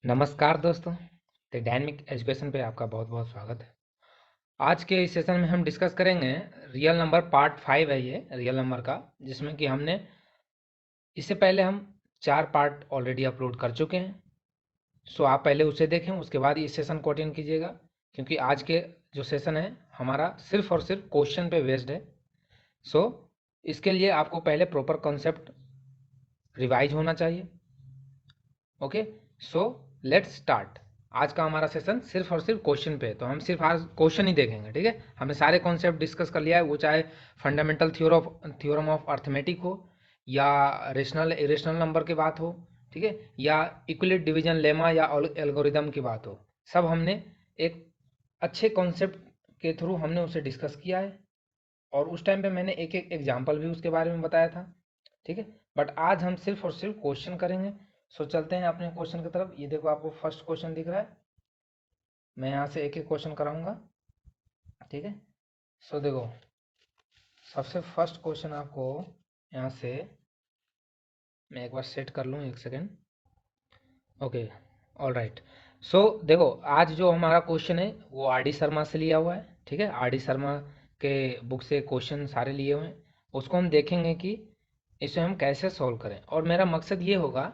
नमस्कार दोस्तों। The dynamic education पे आपका बहुत बहुत स्वागत है। आज के इस सेशन में हम डिस्कस करेंगे रियल नंबर पार्ट 5 है ये रियल नंबर का, जिसमें कि हमने इससे पहले हम 4 पार्ट ऑलरेडी अपलोड कर चुके हैं। सो आप पहले उसे देखें, उसके बाद इस सेशन को अटेंड कीजिएगा, क्योंकि आज के जो सेशन है हमारा सिर्फ और सिर्फ क्वेश्चन पे बेस्ड है। सो इसके लिए आपको पहले प्रॉपर कॉन्सेप्ट रिवाइज होना चाहिए। Okay, so let's start. आज का हमारा सेशन सिर्फ और सिर्फ क्वेश्चन पे है, तो हम सिर्फ आज क्वेश्चन ही देखेंगे। ठीक है, हमने सारे कॉन्सेप्ट डिस्कस कर लिया है, वो चाहे फंडामेंटल थ्योरम ऑफ अर्थमेटिक हो, या रेशनल इरेशनल नंबर की बात हो, ठीक है, या इक्विलिट डिवीजन लेमा या एल्गोरिदम की बात हो। सब हमने एक अच्छे कॉन्सेप्ट के थ्रू हमने उसे डिस्कस किया है, और उस टाइम पे मैंने एक एक एग्जाम्पल भी उसके बारे में बताया था। ठीक है, बट आज हम सिर्फ और सिर्फ क्वेश्चन करेंगे। सो चलते हैं अपने क्वेश्चन की तरफ। ये देखो, आपको फर्स्ट क्वेश्चन दिख रहा है। मैं यहाँ से एक एक क्वेश्चन कराऊंगा। ठीक है, सो देखो, सबसे फर्स्ट क्वेश्चन आपको यहाँ से, मैं एक बार सेट कर लूँ, एक second. Okay, all right. So देखो, आज जो हमारा क्वेश्चन है वो आर डी शर्मा से लिया हुआ है। ठीक है, आर डी शर्मा के बुक से क्वेश्चन सारे लिए हुए हैं। उसको हम देखेंगे कि इसे हम कैसे सॉल्व करें, और मेरा मकसद ये होगा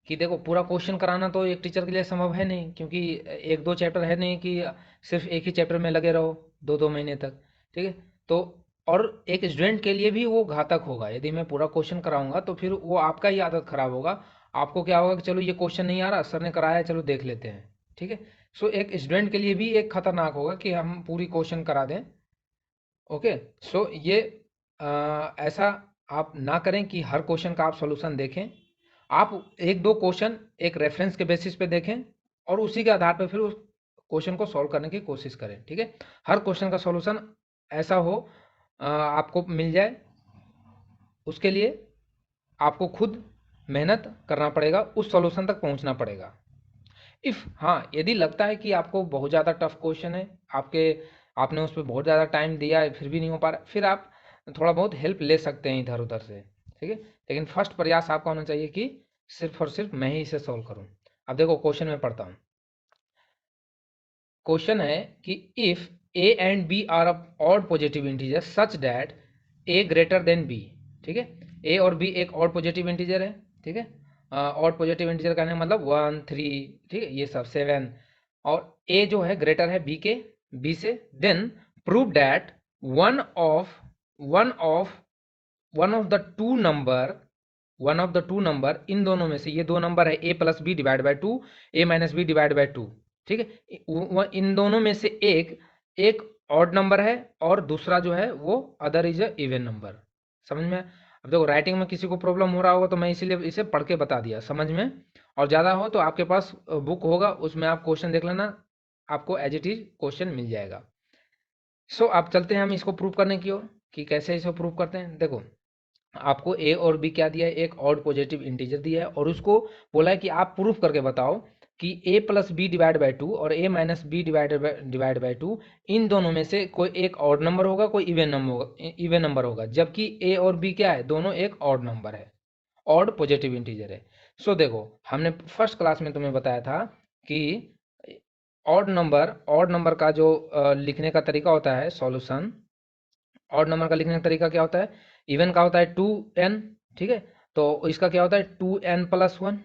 कि देखो, पूरा क्वेश्चन कराना तो एक टीचर के लिए संभव है नहीं, क्योंकि एक दो चैप्टर है नहीं कि सिर्फ एक ही चैप्टर में लगे रहो 2-2 महीने तक। ठीक है, तो और एक स्टूडेंट के लिए भी वो घातक होगा। यदि मैं पूरा क्वेश्चन कराऊंगा तो फिर वो आपका ही आदत खराब होगा। आपको क्या होगा कि चलो ये क्वेश्चन नहीं आ रहा, सर ने कराया है, चलो देख लेते हैं। ठीक है, सो एक स्टूडेंट के लिए भी एक खतरनाक होगा कि हम पूरी क्वेश्चन करा दें। ओके, सो ये ऐसा आप ना करें कि हर क्वेश्चन का आप सॉल्यूशन देखें। आप एक दो क्वेश्चन एक रेफरेंस के बेसिस पे देखें, और उसी के आधार पर फिर उस क्वेश्चन को सॉल्व करने की कोशिश करें। ठीक है, हर क्वेश्चन का सॉल्यूशन ऐसा हो आपको मिल जाए, उसके लिए आपको खुद मेहनत करना पड़ेगा, उस सॉल्यूशन तक पहुंचना पड़ेगा। इफ़ हाँ, यदि लगता है कि आपको बहुत ज़्यादा टफ क्वेश्चन है, आपने उस पर बहुत ज़्यादा टाइम दिया है, फिर भी नहीं हो पा रहा, फिर आप थोड़ा बहुत हेल्प ले सकते हैं इधर उधर से। ठीक है, लेकिन फर्स्ट प्रयास आपका होना चाहिए कि सिर्फ और सिर्फ मैं ही इसे सॉल्व करूं। अब देखो, क्वेश्चन में पढ़ता हूँ। क्वेश्चन है कि if A and B are odd positive integer such that A greater than B. ठीक है, ए और बी एक ऑड पॉजिटिव इंटीजर है। ठीक है, ऑड पॉजिटिव इंटीजर का मतलब 1, 3, ठीक है, ये सब 7, और ए जो है ग्रेटर है बी से, then prove that one of one of one of the two number one of the two number, इन दोनों में से, ये दो नंबर है A plus B divide by two, A minus B divide by two. ठीक है, इन दोनों में से एक एक ऑड नंबर है, और दूसरा जो है वो other is a even number. समझ में? अब देखो, राइटिंग में किसी को प्रॉब्लम हो रहा होगा तो मैं इसीलिए इसे पढ़ के बता दिया समझ में। और ज़्यादा हो तो आपके पास बुक होगा, उसमें आप क्वेश्चन देख लेना, आपको एज इट इज क्वेश्चन मिल जाएगा। सो अब चलते हैं हम इसको प्रूव करने की ओर कि कैसे इसे प्रूव करते हैं। देखो, आपको ए और बी क्या दिया है, एक ऑड पॉजिटिव इंटीजर दिया है, और उसको बोला है कि आप प्रूफ करके बताओ कि A plus B divide by two और A minus B divide by two, इन दोनों में से कोई एक ऑड नंबर होगा, कोई इवन नंबर होगा, जबकि ए और बी क्या है, दोनों एक ऑड नंबर है, ऑड पॉजिटिव इंटीजर है। सो देखो, हमने फर्स्ट क्लास में तुम्हें बताया था कि ऑड नंबर का जो लिखने का तरीका होता है, सॉल्यूशन, ऑड नंबर का लिखने का तरीका क्या होता है, इवन का होता है 2n। ठीक है, तो इसका क्या होता है 2n+1।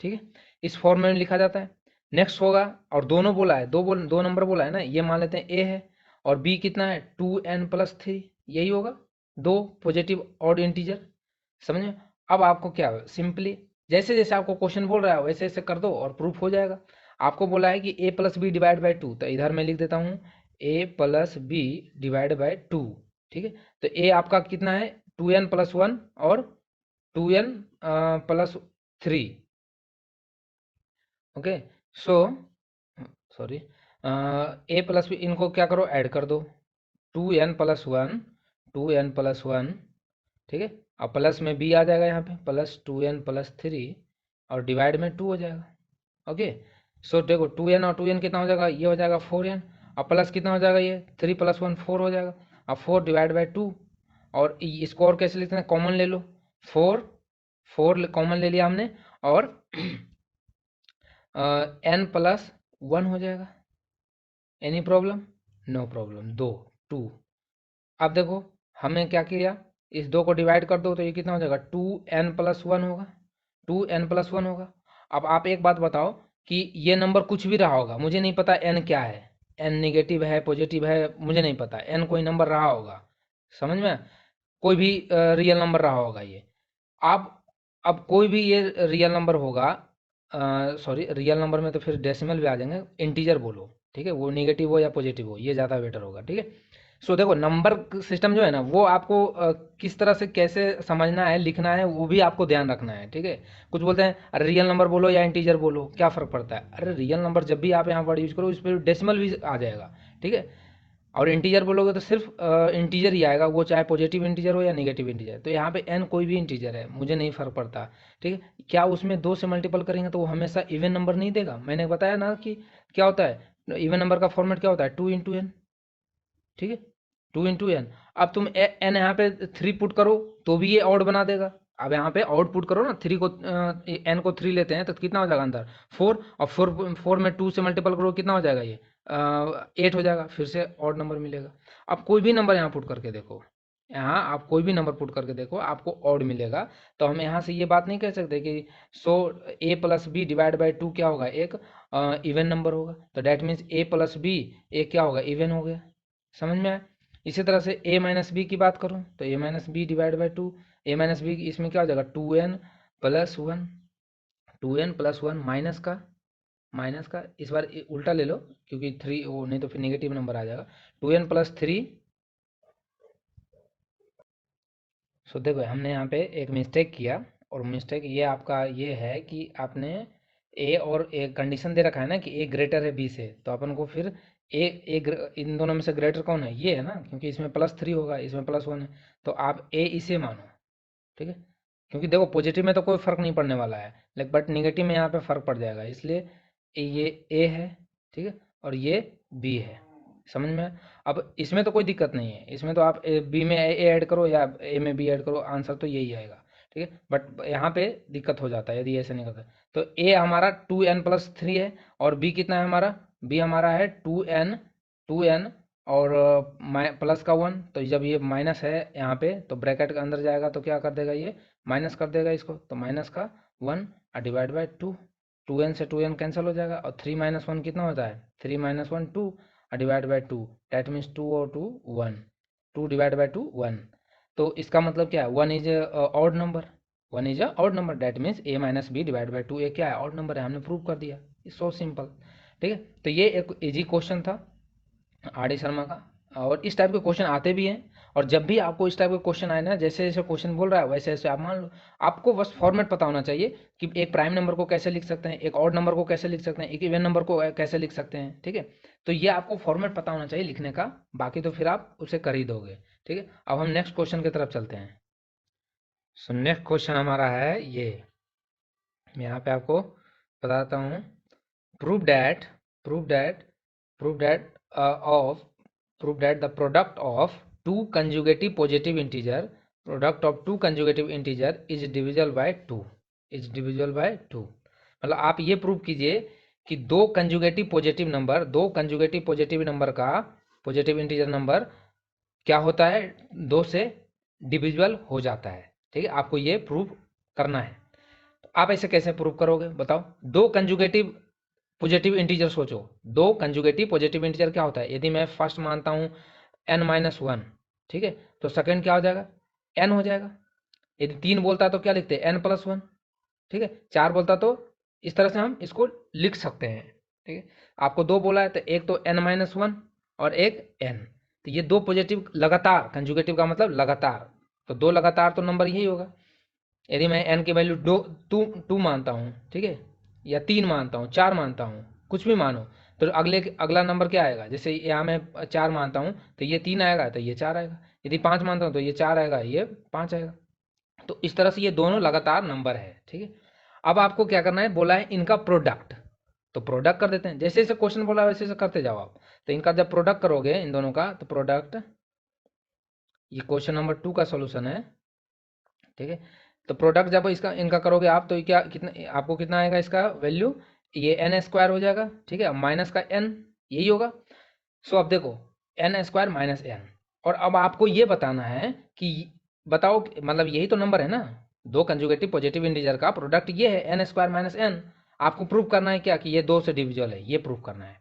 ठीक है, इस फॉर्म में लिखा जाता है। नेक्स्ट होगा, और दोनों बोला है, दो नंबर बोला है ना, ये मान लेते हैं ए है, और बी कितना है 2n+3, यही होगा, दो पॉजिटिव ऑड इंटीजर। समझे? अब आपको क्या सिंपली जैसे जैसे आपको क्वेश्चन बोल रहा है वैसे वैसे कर दो और प्रूफ हो जाएगा। आपको बोला है कि A plus B divide by two, तो इधर मैं लिख देता हूँ A plus B divide by two. ठीक है, तो ए आपका कितना है 2n+1 और 2n+3। ओके, सो सॉरी, ए प्लस बी, इनको क्या करो, ऐड कर दो, 2n+1, 2n+1। ठीक है, अब प्लस में बी आ जाएगा यहाँ पे, +2n+3, और डिवाइड में 2 हो जाएगा। ओके, सो देखो 2n और 2n कितना हो जाएगा, ये हो जाएगा 4n, अब प्लस कितना हो जाएगा, ये 3+1 4 हो जाएगा। अब 4 डिवाइड बाई 2, और इसको और कैसे लिखते हैं, कॉमन ले लो, 4 4 कॉमन ले लिया हमने, और एन प्लस वन हो जाएगा। Any problem? No problem. दो, टू। अब देखो हमें क्या किया, इस दो को डिवाइड कर दो तो ये कितना हो जाएगा, टू एन प्लस वन होगा। टू एन प्लस वन होगा। अब आप एक बात बताओ कि ये नंबर कुछ भी रहा होगा, मुझे नहीं पता एन क्या है, एन निगेटिव है पॉजिटिव है मुझे नहीं पता, एन कोई नंबर रहा होगा, समझ में, कोई भी रियल नंबर रहा होगा ये। आप अब कोई भी ये रियल नंबर होगा, सॉरी रियल नंबर में तो फिर डेसिमल भी आ जाएंगे, इंटीजर बोलो, ठीक है, वो नेगेटिव हो या पॉजिटिव हो ये ज़्यादा बेटर होगा, ठीक है। सो देखो नंबर सिस्टम जो है ना वो आपको किस तरह से कैसे समझना है लिखना है वो भी आपको ध्यान रखना है, ठीक है। कुछ बोलते हैं अरे रियल नंबर बोलो या इंटीजर बोलो क्या फ़र्क पड़ता है, अरे रियल नंबर जब भी आप यहाँ वर्ड यूज़ करो इस पर डेसिमल भी आ जाएगा, ठीक है। और इंटीजर बोलोगे तो सिर्फ इंटीजर ही आएगा, वो चाहे पॉजिटिव इंटीजर हो या नेगेटिव इंटीजर। तो यहाँ पे एन कोई भी इंटीजर है मुझे नहीं फ़र्क पड़ता, ठीक है। क्या उसमें दो से मल्टीपल करेंगे तो वो हमेशा इवन नंबर नहीं देगा, मैंने बताया ना कि क्या होता है इवन नंबर का फॉर्मेट क्या होता है, टू इंटू एन, ठीक है, टू इंटू एन। अब तुम एन यहाँ पे थ्री पुट करो तो भी ये ऑड बना देगा। अब यहाँ पे आउट पुट करो ना, थ्री को एन को थ्री लेते हैं तो कितना हो जाएगा अंदर, फोर, और फोर फोर में टू से मल्टीपल करो कितना हो जाएगा ये, एट हो जाएगा, फिर से ऑड नंबर मिलेगा। अब कोई भी नंबर यहाँ पुट करके देखो, यहाँ आप कोई भी नंबर पुट करके देखो आपको ऑड मिलेगा। तो हम यहाँ से ये बात नहीं कह सकते कि so A plus B divide by two क्या होगा, एक इवन नंबर होगा, तो that means A plus B एक क्या होगा, इवन हो गया, समझ में आया। इसी तरह से a माइनस बी की बात करूँ तो a minus B divide by two, A minus B इसमें क्या हो जाएगा, two N plus one, two N plus one minus का इस बार उल्टा ले लो क्योंकि थ्री वो नहीं तो फिर नेगेटिव नंबर आ जाएगा, टू एन प्लस थ्री। सो देखो हमने यहाँ पे एक मिस्टेक किया, और मिस्टेक ये आपका ये है कि आपने ए और ए कंडीशन दे रखा है ना कि ए ग्रेटर है बी से, तो अपन को फिर इन दोनों में से ग्रेटर कौन है, ये है ना, क्योंकि इसमें प्लस थ्री होगा इसमें प्लस वन है, तो आप ए इसे मानो, ठीक है। क्योंकि देखो पॉजिटिव में तो कोई फर्क नहीं पड़ने वाला है, लेकिन बट निगेटिव में यहाँ पे फर्क पड़ जाएगा, इसलिए ये ए है, ठीक है, और ये बी है, समझ में। अब इसमें तो कोई दिक्कत नहीं है, इसमें तो आप बी में ए ऐड करो या ए में बी ऐड करो आंसर तो यही आएगा, ठीक है। बट यहाँ पे दिक्कत हो जाता है यदि ऐसे नहीं करता। तो ए हमारा टू एन प्लस थ्री है, और बी कितना है हमारा, बी हमारा है टू एन और प्लस का वन, तो जब ये माइनस है यहाँ पे तो ब्रैकेट के अंदर जाएगा तो क्या कर देगा ये, माइनस कर देगा इसको, तो माइनस का one divide by two, two N से टू एन कैंसिल हो जाएगा, और थ्री माइनस वन कितना होता है, three minus one two divide by two, that means two और two one, two divide by two one. तो इसका मतलब क्या है, one is odd number, one is odd number, that means A minus B divide by two, A क्या है, odd number है, हमने प्रूव कर दिया, इट्स सो सिंपल, ठीक है। तो ये एक इजी क्वेश्चन था आर डी शर्मा का, और इस टाइप के क्वेश्चन आते भी हैं। और जब भी आपको इस टाइप के क्वेश्चन आए ना, जैसे जैसे क्वेश्चन बोल रहा है वैसे वैसे आप मान लो, आपको बस फॉर्मेट पता होना चाहिए कि एक प्राइम नंबर को कैसे लिख सकते हैं, एक ऑड नंबर को कैसे लिख सकते हैं, एक इवन नंबर को कैसे लिख सकते हैं, ठीक है। तो ये आपको फॉर्मेट पता होना चाहिए लिखने का, बाकी तो फिर आप उसे कर ही दोगे, ठीक है। अब हम नेक्स्ट क्वेश्चन की तरफ चलते हैं। सो नेक्स्ट क्वेश्चन हमारा है ये, मैं यहाँ पे आपको बताता हूँ, prove that prove that prove that of prove that the product of two conjugative positive integer product of two conjugative integer is divisible by 2, is divisible by 2। मतलब आप ये प्रूव कीजिए कि दो कंजुगेटिव पॉजिटिव नंबर का positive integer number क्या होता है, दो से डिविजिबल हो जाता है, ठीक है, आपको ये प्रूव करना है। तो आप ऐसे कैसे प्रूव करोगे बताओ, दो कंजुगेटिव पॉजिटिव इंटीजर सोचो, दो कंजुगेटिव पॉजिटिव इंटीजर क्या होता है, यदि मैं फर्स्ट मानता हूँ n माइनस वन, ठीक है, तो सेकंड क्या हो जाएगा, n हो जाएगा। यदि तीन बोलता है तो क्या लिखते हैं, n प्लस वन, ठीक है। चार बोलता तो इस तरह से हम इसको लिख सकते हैं, ठीक है। आपको दो बोला है तो एक तो n माइनस वन और एक n, तो ये दो पॉजिटिव लगातार, कंजुगेटिव का मतलब लगातार, तो दो लगातार तो नंबर यही होगा। यदि मैं n की वैल्यू टू मानता हूँ, ठीक है, या तीन मानता हूँ, चार मानता हूँ, कुछ भी मानो, तो अगला नंबर क्या आएगा, जैसे यहाँ मैं चार मानता हूँ तो ये तीन आएगा तो ये चार आएगा, यदि पाँच मानता हूँ तो ये चार आएगा ये पाँच आएगा। तो इस तरह से ये दोनों लगातार नंबर है, ठीक है। अब आपको क्या करना है, बोला है इनका प्रोडक्ट, तो प्रोडक्ट कर देते हैं, जैसे जैसे क्वेश्चन बोला वैसे वैसे करते जाओ आप। तो इनका जब प्रोडक्ट करोगे इन दोनों का, तो प्रोडक्ट, ये क्वेश्चन नंबर 2 का सोल्यूशन है, ठीक है। तो प्रोडक्ट जब इसका इनका करोगे आप तो क्या कितना आपको कितना आएगा, इसका वैल्यू ये एन स्क्वायर हो जाएगा, ठीक है, माइनस का एन, यही होगा। सो अब देखो एन स्क्वायर माइनस एन, और अब आपको ये बताना है कि बताओ मतलब यही तो नंबर है ना, दो कंजुगेटिव पॉजिटिव इंटीजर का प्रोडक्ट ये है एन स्क्वायर माइनस एन। आपको प्रूव करना है क्या कि ये दो से डिविजिबल है, ये प्रूव करना है।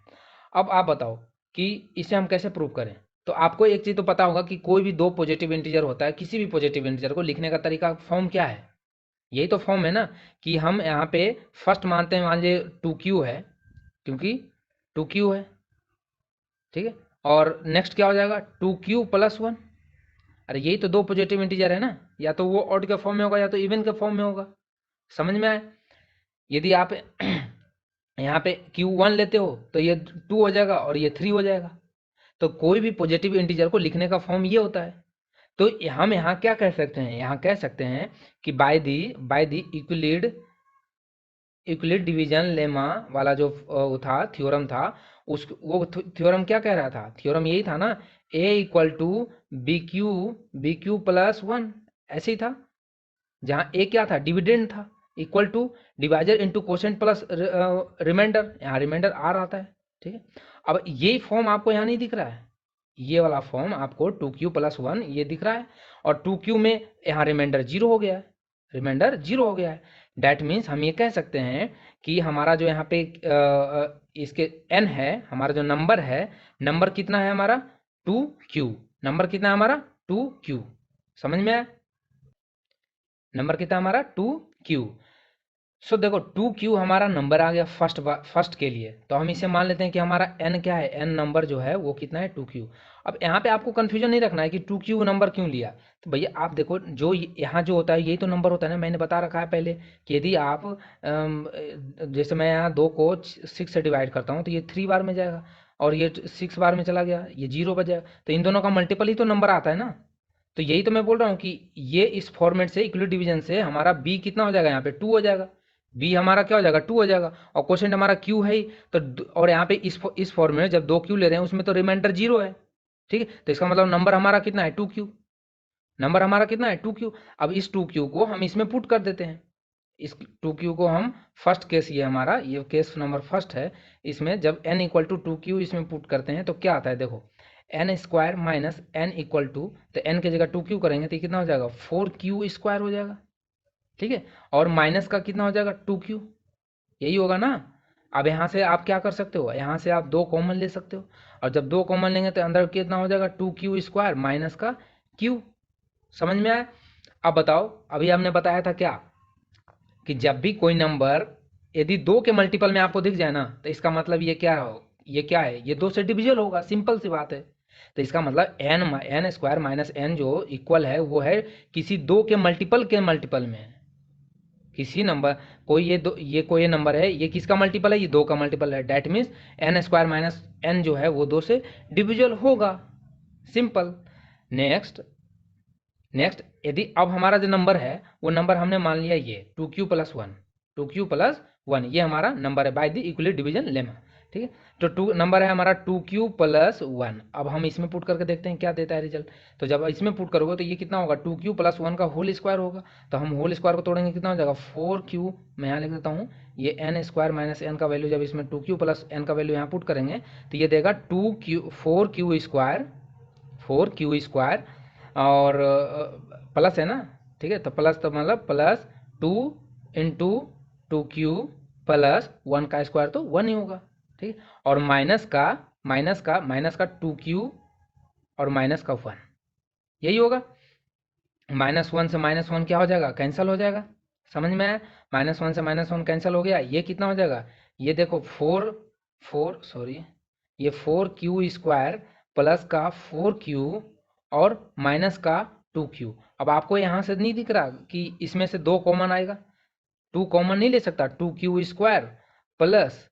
अब आप बताओ कि इसे हम कैसे प्रूव करें। तो आपको एक चीज़ तो पता होगा कि कोई भी दो पॉजिटिव इंटीजर होता है, किसी भी पॉजिटिव इंटीजर को लिखने का तरीका फॉर्म क्या है, यही तो फॉर्म है ना, कि हम यहाँ पे फर्स्ट मानते हैं, मान लीजिए 2q है, क्योंकि 2q है, ठीक है, और नेक्स्ट क्या हो जाएगा 2q प्लस 1। अरे यही तो दो पॉजिटिव इंटीजर है ना, या तो वो ऑड के फॉर्म में होगा या तो इवन के फॉर्म में होगा। समझ में आया। यदि आप यहाँ पे q1 लेते हो तो ये 2 हो जाएगा और ये 3 हो जाएगा। तो कोई भी पॉजिटिव इंटीजर को लिखने का फॉर्म ये होता है। तो हम यहाँ क्या कह सकते हैं, यहाँ कह सकते हैं कि by the Euclid division lemma वाला जो वो था, थ्योरम था, उस वो थ्योरम क्या कह रहा था, थ्योरम यही था ना, a equal to B Q plus 1, ऐसे ही था, जहाँ a क्या था, डिविडेंड था, equal to divisor into quotient plus remainder, यहाँ रिमाइंडर आर आता है, ठीक है। अब यही फॉर्म आपको यहाँ नहीं दिख रहा है, ये वाला फॉर्म आपको 2q प्लस 1 ये दिख रहा है, और 2q में यहाँ रिमाइंडर जीरो हो गया है, रिमाइंडर जीरो हो गया है। डैट मीन्स हम ये कह सकते हैं कि हमारा जो यहाँ पे इसके n है, हमारा जो नंबर है, नंबर कितना है हमारा 2q, नंबर कितना है हमारा 2q। समझ में आया, नंबर कितना हमारा 2q। सो देखो 2q हमारा नंबर आ गया फर्स्ट के लिए, तो हम इसे मान लेते हैं कि हमारा n क्या है, n नंबर जो है वो कितना है 2q। अब यहाँ पे आपको कंफ्यूजन नहीं रखना है कि 2q नंबर क्यों लिया। तो भैया आप देखो जो यहाँ जो होता है यही तो नंबर होता है ना, मैंने बता रखा है पहले कि यदि आप जैसे मैं यहाँ 2 को 6 से डिवाइड करता हूँ तो ये 3 बार में जाएगा, और ये 6 बार में चला गया, ये 0 बच तो इन दोनों का मल्टीपल ही तो नंबर आता है ना। तो यही तो मैं बोल रहा हूँ कि ये इस फॉर्मेट से इक्वल डिवीजन से हमारा b कितना हो जाएगा, यहाँ पे 2 हो जाएगा, b हमारा क्या हो जाएगा 2 हो जाएगा, और क्वेश्चन हमारा q है ही, तो और यहाँ पे इस फॉर्म में जब 2q ले रहे हैं उसमें तो रिमाइंडर 0 है, ठीक है, तो इसका मतलब नंबर हमारा कितना है 2q, नंबर हमारा कितना है 2q। अब इस 2q को हम इसमें पुट कर देते हैं, इस 2q को हम फर्स्ट केस, ये हमारा ये केस नंबर फर्स्ट है, इसमें जब n इक्वल टू 2q इसमें पुट करते हैं तो क्या आता है, देखो n square minus n equal to, तो n की जगह 2q करेंगे तो कितना हो जाएगा 4q स्क्वायर हो जाएगा, ठीक है, और माइनस का कितना हो जाएगा 2q, यही होगा ना। अब यहाँ से आप क्या कर सकते हो, यहाँ से आप 2 कॉमन ले सकते हो, और जब 2 कॉमन लेंगे तो अंदर कितना हो जाएगा 2q स्क्वायर माइनस का q। समझ में आया। अब बताओ, अभी हमने बताया था क्या कि जब भी कोई नंबर यदि 2 के मल्टीपल में आपको दिख जाए ना, तो इसका मतलब ये क्या हो, ये क्या है, ये 2 से डिविजिबल होगा, सिंपल सी बात है। तो इसका मतलब एन स्क्वायर माइनस एन जो इक्वल है वो है किसी 2 के मल्टीपल में, किसी नंबर कोई ये कोई नंबर है, ये किसका मल्टीपल है, ये 2 का मल्टीपल है, that means n square minus n जो है वो 2 से डिविजिबल होगा, सिंपल। नेक्स्ट नेक्स्ट यदि अब हमारा जो नंबर है वो नंबर हमने मान लिया ये 2q प्लस 1, 2q प्लस 1 ये हमारा नंबर है by the equilibrium division lemma, ठीक है। तो नंबर है हमारा 2q प्लस 1। अब हम इसमें पुट करके देखते हैं क्या देता है रिजल्ट। तो जब इसमें पुट करोगे तो ये कितना होगा 2q प्लस 1 का होल स्क्वायर होगा, तो हम होल स्क्वायर को तोड़ेंगे कितना हो जाएगा 4q। मैं यहाँ लिख देता हूँ, ये एन स्क्वायर माइनस एन का वैल्यू जब इसमें 2q प्लस एन का वैल्यू यहाँ पुट करेंगे तो ये देगा 4q स्क्वायर, और प्लस है ना, ठीक है, तो प्लस तो मतलब प्लस 2 इंटू 2q प्लस 1 का स्क्वायर तो 1 ही होगा, ठीक है, और माइनस का 2q और माइनस का 1 यही होगा। -1 से -1 क्या हो जाएगा, कैंसिल हो जाएगा। समझ में आया, -1 से -1 कैंसिल हो गया, ये कितना हो जाएगा, ये देखो 4 ये 4q स्क्वायर प्लस का 4q और माइनस का 2q। अब आपको यहाँ से नहीं दिख रहा कि इसमें से 2 कॉमन आएगा, 2 कॉमन नहीं ले सकता, 2q स्क्वायर प्लस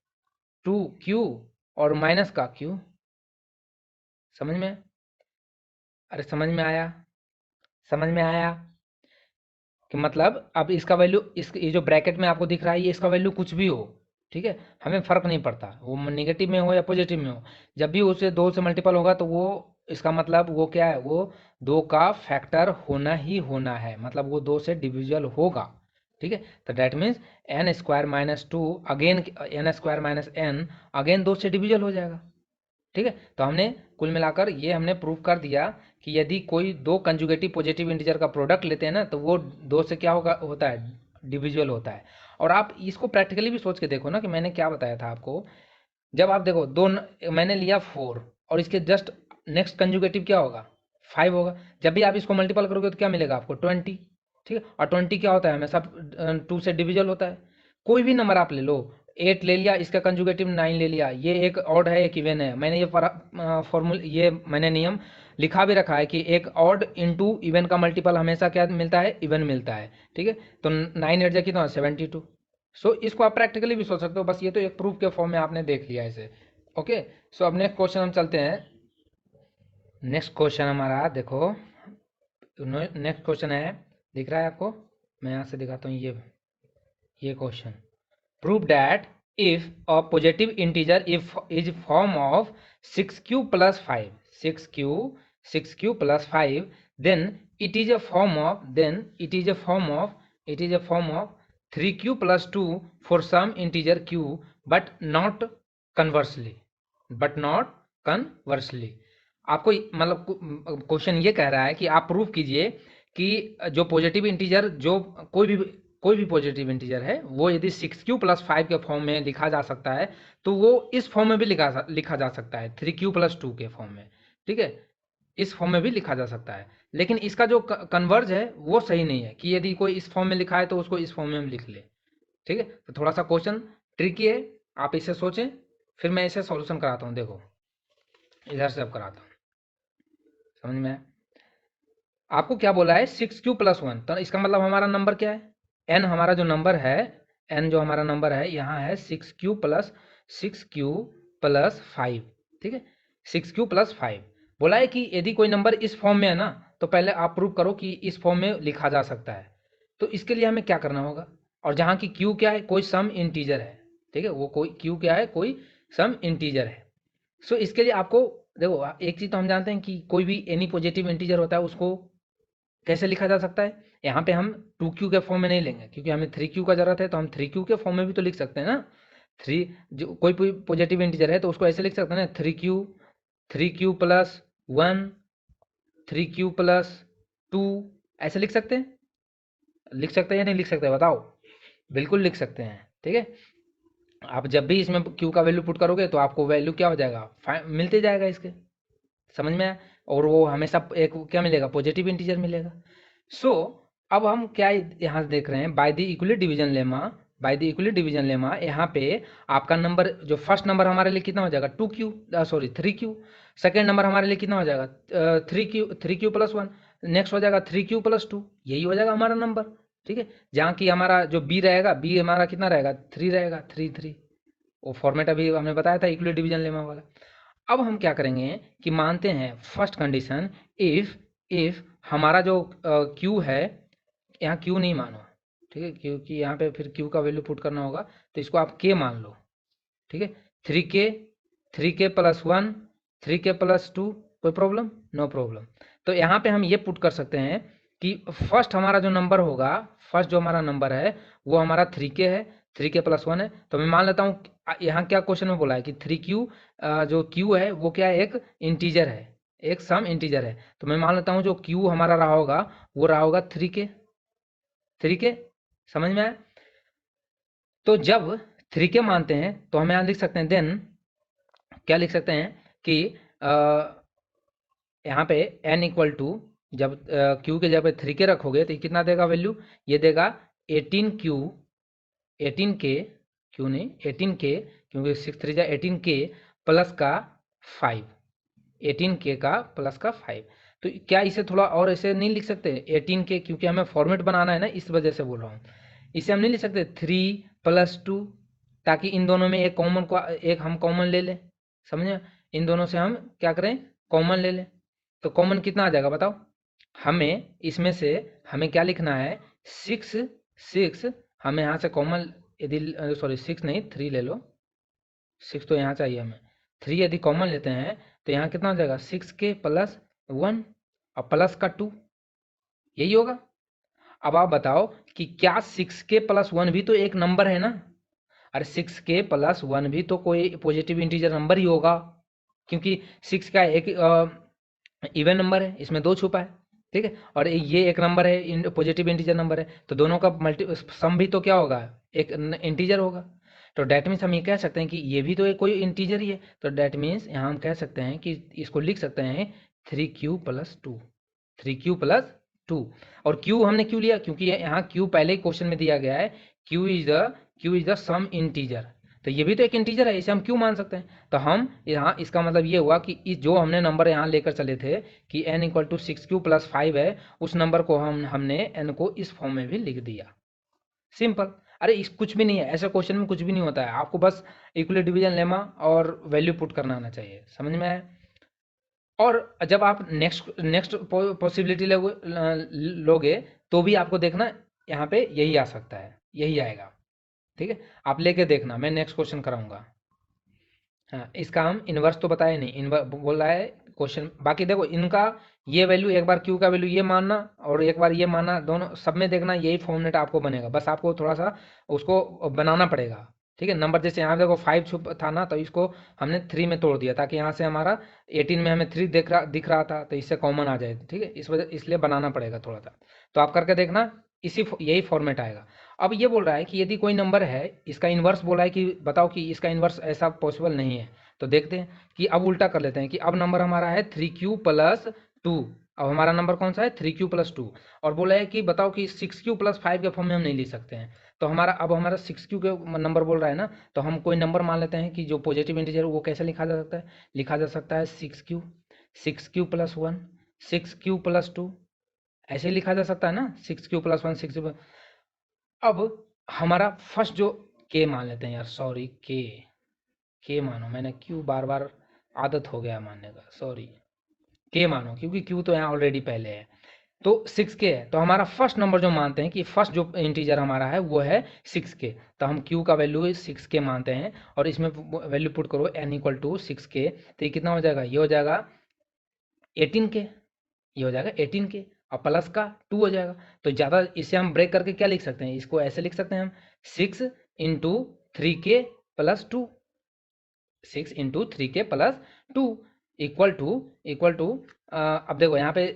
2q और माइनस का q। समझ में, अरे समझ में आया, समझ में आया कि मतलब अब इसका वैल्यू ये जो ब्रैकेट में आपको दिख रहा है ये इसका वैल्यू कुछ भी हो, ठीक है, हमें फ़र्क नहीं पड़ता वो नेगेटिव में हो या पॉजिटिव में हो, जब भी उसे 2 से मल्टीपल होगा तो वो इसका मतलब वो क्या है, वो 2 का फैक्टर होना ही होना है, मतलब वो 2 से डिविजिबल होगा। ठीक है। तो that means n square minus two again n square minus n again 2 से डिविजल हो जाएगा। ठीक है। तो हमने कुल मिलाकर ये हमने प्रूव कर दिया कि यदि कोई दो कंजुगेटिव पॉजिटिव इंटीजर का प्रोडक्ट लेते हैं ना तो वो 2 से क्या होता है, डिविजुअल होता है। और आप इसको प्रैक्टिकली भी सोच के देखो ना कि मैंने क्या बताया था आपको। जब आप देखो मैंने लिया 4 और इसके जस्ट नेक्स्ट कंजुगेटिव क्या होगा, 5 होगा। जब भी आप इसको मल्टीपल करोगे तो क्या मिलेगा आपको, 20। ठीक है। और 20 क्या होता है, हमेशा 2 से डिविजल होता है। कोई भी नंबर आप ले लो, 8 ले लिया, इसका कंजुगेटिव 9 ले लिया, ये एक ऑड है एक इवन है। मैंने ये फॉर्मूल ये मैंने नियम लिखा भी रखा है कि एक ऑड इंटू इवन का मल्टीपल हमेशा क्या मिलता है, इवन मिलता है। ठीक है। तो 9 8 जा कितना, 72। सो इसको आप प्रैक्टिकली भी सोच सकते हो, बस ये तो एक प्रूफ के फॉर्म में आपने देख लिया इसे। ओके। सो अब नेक्स्ट क्वेश्चन हम चलते हैं। नेक्स्ट क्वेश्चन हमारा देखो, नेक्स्ट क्वेश्चन है, दिख रहा है आपको, मैं यहाँ से दिखाता हूँ ये question. Prove that if a positive integer if is form of 6q plus 5 6q plus 5 then it is a form of 3q plus 2 for some integer q but not conversely आपको मतलब क्वेश्चन ये कह रहा है कि आप prove कीजिए कि जो पॉजिटिव इंटीजर जो कोई भी पॉजिटिव इंटीजर है वो यदि 6q plus 5 के फॉर्म में लिखा जा सकता है तो वो इस फॉर्म में भी लिखा जा सकता है 3q plus 2 के फॉर्म में। ठीक है। इस फॉर्म में भी लिखा जा सकता है, लेकिन इसका जो कन्वर्ज है वो सही नहीं है कि यदि कोई इस फॉर्म में लिखा है तो उसको इस फॉर्म में लिख ले। ठीक है। तो थोड़ा सा क्वेश्चन ट्रिकी है, आप इसे सोचें, फिर मैं इसे सॉल्यूशन कराता हूँ। देखो इधर से अब कराता हूँ, समझ में आया? आपको क्या बोला है, 6q plus 1, तो इसका मतलब हमारा नंबर क्या है, n हमारा जो नंबर है, n जो हमारा नंबर है यहाँ है 6q plus 5। ठीक है। 6q plus 5 बोला है कि यदि कोई नंबर इस फॉर्म में है ना तो पहले आप प्रूव करो कि इस फॉर्म में लिखा जा सकता है। तो इसके लिए हमें क्या करना होगा, और जहाँ की q क्या है, कोई सम इंटीजर है। ठीक है। वो कोई q क्या है, कोई सम इंटीजर है। सो इसके लिए आपको देखो, एक चीज़ तो हम जानते हैं कि कोई भी एनी पॉजिटिव इंटीजर होता है उसको कैसे लिखा जा सकता है। यहाँ पे हम 2q के फॉर्म में नहीं लेंगे क्योंकि हमें 3q का ज़रूरत है, तो हम 3q के फॉर्म में भी तो लिख सकते हैं ना। जो कोई पॉजिटिव इंटीजर है तो उसको ऐसे लिख सकते हैं ना, 3q प्लस 1 3q प्लस 2 ऐसे लिख सकते हैं या नहीं लिख सकते, बताओ। बिल्कुल लिख सकते हैं। ठीक है। आप जब भी इसमें q का वैल्यू पुट करोगे तो आपको वैल्यू क्या हो जाएगा, मिलते जाएगा इसके, समझ में आया? और वो हमेशा एक क्या मिलेगा, पॉजिटिव इंटीजर मिलेगा। सो अब हम क्या यहाँ से देख रहे हैं, by the equally division lemma यहाँ पे आपका नंबर जो फर्स्ट नंबर हमारे लिए कितना हो जाएगा, 3q। सेकेंड नंबर हमारे लिए कितना हो जाएगा, 3q प्लस 1। नेक्स्ट हो जाएगा 3q प्लस 2, यही हो जाएगा हमारा नंबर। ठीक है। जहाँ की हमारा जो बी रहेगा, बी हमारा कितना रहेगा, 3 रहेगा, 3 वो फॉर्मेट अभी हमने बताया था इक्वली डिवीजन लेमा वाला। अब हम क्या करेंगे कि मानते हैं फर्स्ट कंडीशन, इफ हमारा जो क्यू है, यहाँ क्यू नहीं मानो, ठीक है, क्योंकि यहाँ पे फिर क्यू का वैल्यू पुट करना होगा, तो इसको आप के मान लो। ठीक है। 3k प्लस 1 3k प्लस 2, कोई प्रॉब्लम, नो प्रॉब्लम। तो यहाँ पे हम ये पुट कर सकते हैं कि फर्स्ट हमारा जो नंबर होगा, फर्स्ट जो हमारा नंबर है वो हमारा 3k है, 3k प्लस 1 है। तो मैं मान लेता हूँ यहाँ क्या क्वेश्चन में बोला है कि 3q जो q है वो क्या है, एक इंटीजर है, एक सम इंटीजर है। तो मैं मान लेता हूँ जो q हमारा रहा होगा वो रहा होगा 3k। समझ में आया? तो जब 3k मानते हैं तो हम यहाँ लिख सकते हैं, देन क्या लिख सकते हैं कि यहाँ पे n इक्वल टू, जब q के जगह पे 3k रखोगे तो ये कितना देगा वैल्यू, ये देगा 18k, क्यों नहीं 18k, क्योंकि 6 3 जा 18k प्लस का 5, 18k का प्लस का 5। तो क्या इसे थोड़ा और ऐसे नहीं लिख सकते 18k, क्योंकि हमें फॉर्मेट बनाना है ना, इस वजह से बोल रहा हूँ। इसे हम नहीं लिख सकते 3 प्लस 2, ताकि इन दोनों में एक हम कॉमन ले लें, समझे? इन दोनों से हम क्या करें, कॉमन ले लें। तो कॉमन कितना आ जाएगा बताओ, हमें इसमें से हमें क्या लिखना है, 6 हमें यहाँ से कॉमन, यदि सॉरी 6 नहीं 3 ले लो, 6 तो यहाँ चाहिए हमें, 3 यदि कॉमन लेते हैं तो यहाँ कितना हो जाएगा, 6k प्लस 1 और प्लस का 2, यही होगा। अब आप बताओ कि क्या 6k+1 भी तो एक नंबर है ना? अरे 6k+1 भी तो कोई पॉजिटिव इंटीजर नंबर ही होगा, क्योंकि 6 का एक इवन नंबर है, इसमें 2 छुपा है, ठीक है, और ये एक नंबर है, पॉजिटिव इंटीजर नंबर है, तो दोनों का मल्टी सम भी तो क्या होगा, एक इंटीजर होगा। तो डेट मीन्स हम ये कह सकते हैं कि ये भी तो एक कोई इंटीजर ही है, तो डेट मीन्स यहाँ हम कह सकते हैं कि इसको लिख सकते हैं 3q+2, 3q+2। और q हमने क्यों लिया, क्योंकि यहाँ q पहले ही क्वेश्चन में दिया गया है, q is the some integer, तो ये भी तो एक इंटीजर है, इसे हम क्यों मान सकते हैं। तो हम यहाँ इसका मतलब ये हुआ कि इस जो हमने नंबर यहाँ लेकर चले थे कि n = 6q+5 है, उस नंबर को हमने n को इस फॉर्म में भी लिख दिया, सिंपल। अरे इस कुछ भी नहीं है, ऐसे क्वेश्चन में कुछ भी नहीं होता है, आपको बस इक्वलिटी डिवीजन लेमा और वैल्यू पुट करना आना चाहिए, समझ में आया। और जब आप नेक्स्ट पॉसिबिलिटी लोगे तो भी आपको देखना यहाँ पे यही आ सकता है, यही आएगा, ठीक है, आप लेके देखना, मैं नेक्स्ट क्वेश्चन कराऊंगा। हाँ, इसका हम इन्वर्स तो बताया नहीं, इन्वर्स बोल रहा है क्वेश्चन। बाकी देखो इनका ये वैल्यू, एक बार क्यू का वैल्यू ये मानना और एक बार ये मानना, दोनों सब में देखना यही फॉर्मेट आपको बनेगा, बस आपको थोड़ा सा उसको बनाना पड़ेगा, ठीक है। नंबर जैसे यहाँ देखो 5 छुप था ना, तो इसको हमने 3 में तोड़ दिया ताकि यहाँ से हमारा 18 में हमें 3 दिख रहा था, तो इससे कॉमन आ जाए, ठीक है, इस वजह इसलिए बनाना पड़ेगा थोड़ा सा। तो आप करके देखना, यही फॉर्मेट आएगा। अब ये बोल रहा है कि यदि कोई नंबर है, इसका इन्वर्स बोला है कि बताओ कि इसका इन्वर्स ऐसा पॉसिबल नहीं है, तो देखते हैं कि अब उल्टा कर लेते हैं कि अब नंबर हमारा है 3q+2, अब हमारा नंबर कौन सा है 3q+2, और बोला है कि बताओ कि 6q+5 के फॉर्म में हम नहीं लिख सकते हैं, तो हमारा 6q के नंबर बोल रहा है ना, तो हम कोई नंबर मान लेते हैं कि जो पॉजिटिव इंटीजर वो कैसे लिखा जा सकता है, लिखा जा सकता है 6q+1, 6q+2, ऐसे ही लिखा जा सकता है ना, 6q+1, 6q। अब हमारा फर्स्ट जो के मान लेते हैं यार, सॉरी के मानो, मैंने क्यू बार बार आदत हो गया मानने का, सॉरी, के मानो, क्योंकि क्यू तो यहाँ ऑलरेडी पहले है, तो 6k है, तो हमारा फर्स्ट नंबर जो मानते हैं कि फर्स्ट जो इंटीजर हमारा है वो है 6k, तो हम q का वैल्यू 6k मानते हैं, और इसमें वैल्यू पुट करो n = 6k, तो ये कितना हो जाएगा, ये हो जाएगा 18k, ये हो जाएगा 18k, और प्लस का 2 हो जाएगा, तो ज़्यादा इसे हम ब्रेक करके क्या लिख सकते हैं, इसको ऐसे लिख सकते हैं हम 6 × 3k+2, 6 × 3k+2 इक्वल टू अब देखो यहाँ पे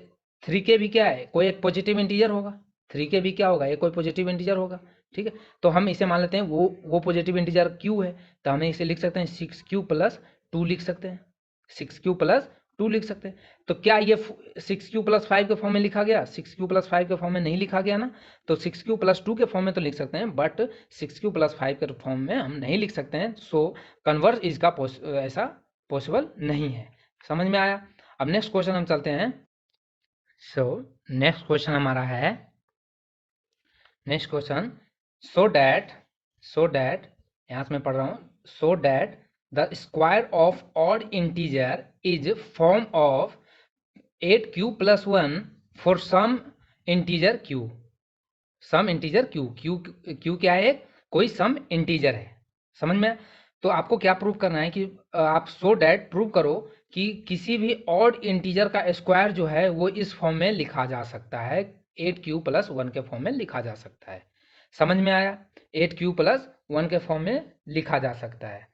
3k भी क्या है, कोई एक पॉजिटिव इंटीजर होगा, 3k भी क्या होगा, ये कोई पॉजिटिव इंटीजर होगा, ठीक है, तो हम इसे मान लेते हैं वो पॉजिटिव इंटीजर q है, तो हमें इसे लिख सकते हैं 6q+2 लिख सकते हैं, 6q+2 लिख सकते हैं। तो क्या ये 6q+5 के फॉर्म में लिखा गया, 6q+5 के फॉर्म में नहीं लिखा गया ना, तो 6q+2 के फॉर्म में तो लिख सकते हैं, बट 6q+5 के फॉर्म में हम नहीं लिख सकते हैं, सो कन्वर्स इसका ऐसा पॉसिबल नहीं है, समझ में आया। अब नेक्स्ट क्वेश्चन हम चलते हैं। सो नेक्स्ट क्वेश्चन हमारा है, नेक्स्ट क्वेश्चन, सो दैट यहाँ से मैं पढ़ रहा हूँ, so that the square of odd integer is form of 8q+1 for some integer q, some integer q क्या है, कोई सम इंटीजर है, समझ में। तो आपको क्या प्रूव करना है कि आप सो डैट प्रूव करो कि किसी भी ऑड इंटीजर का स्क्वायर जो है वो इस फॉर्म में लिखा जा सकता है, 8q+1 के फॉर्म में लिखा जा सकता है, समझ में आया, 8q+1 के फॉर्म में लिखा जा सकता है।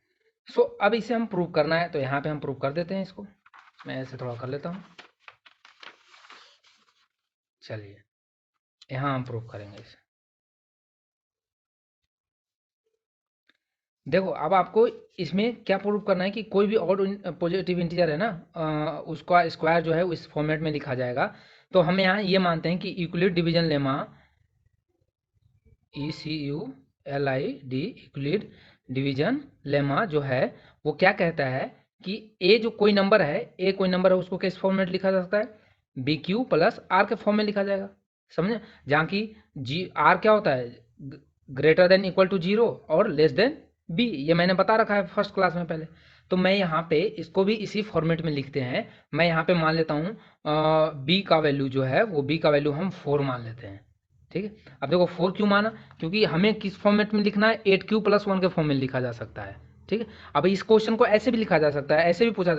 सो अब इसे हम प्रूव करना है, तो यहाँ पे हम प्रूव कर देते हैं इसको, मैं ऐसे थोड़ा कर लेता हूँ, चलिए यहाँ हम प्रूव करेंगे इसे। देखो अब आपको इसमें क्या प्रूव करना है कि कोई भी ऑड पॉजिटिव इंटीजर है ना, उसका स्क्वायर जो है इस फॉर्मेट में लिखा जाएगा। तो हम यहाँ ये मानते हैं कि Euclid division lemma, ECULID Euclid division lemma जो है वो क्या कहता है कि ए जो कोई नंबर है, उसको किस फॉर्मेट लिखा जा सकता है, BQ+R के फॉर्म में लिखा जाएगा, समझे, जहाँ की R क्या होता है, ग्रेटर देन इक्वल टू 0 और लेस देन B, ये मैंने बता रखा है फर्स्ट क्लास में पहले। तो मैं यहाँ पे इसको भी इसी फॉर्मेट में लिखते हैं, मैं यहाँ पे मान लेता हूँ B का वैल्यू जो है वो B का वैल्यू हम 4 मान लेते हैं, ठीक है। अब देखो 4 क्यों माना, क्योंकि हमें किस फॉर्मेट में लिखना है, 8q+1 के फॉर्म में लिखा जा सकता है, ठीक है। अब इस क्वेश्चन को ऐसे भी लिखा जा सकता है, ऐसे भी पूछा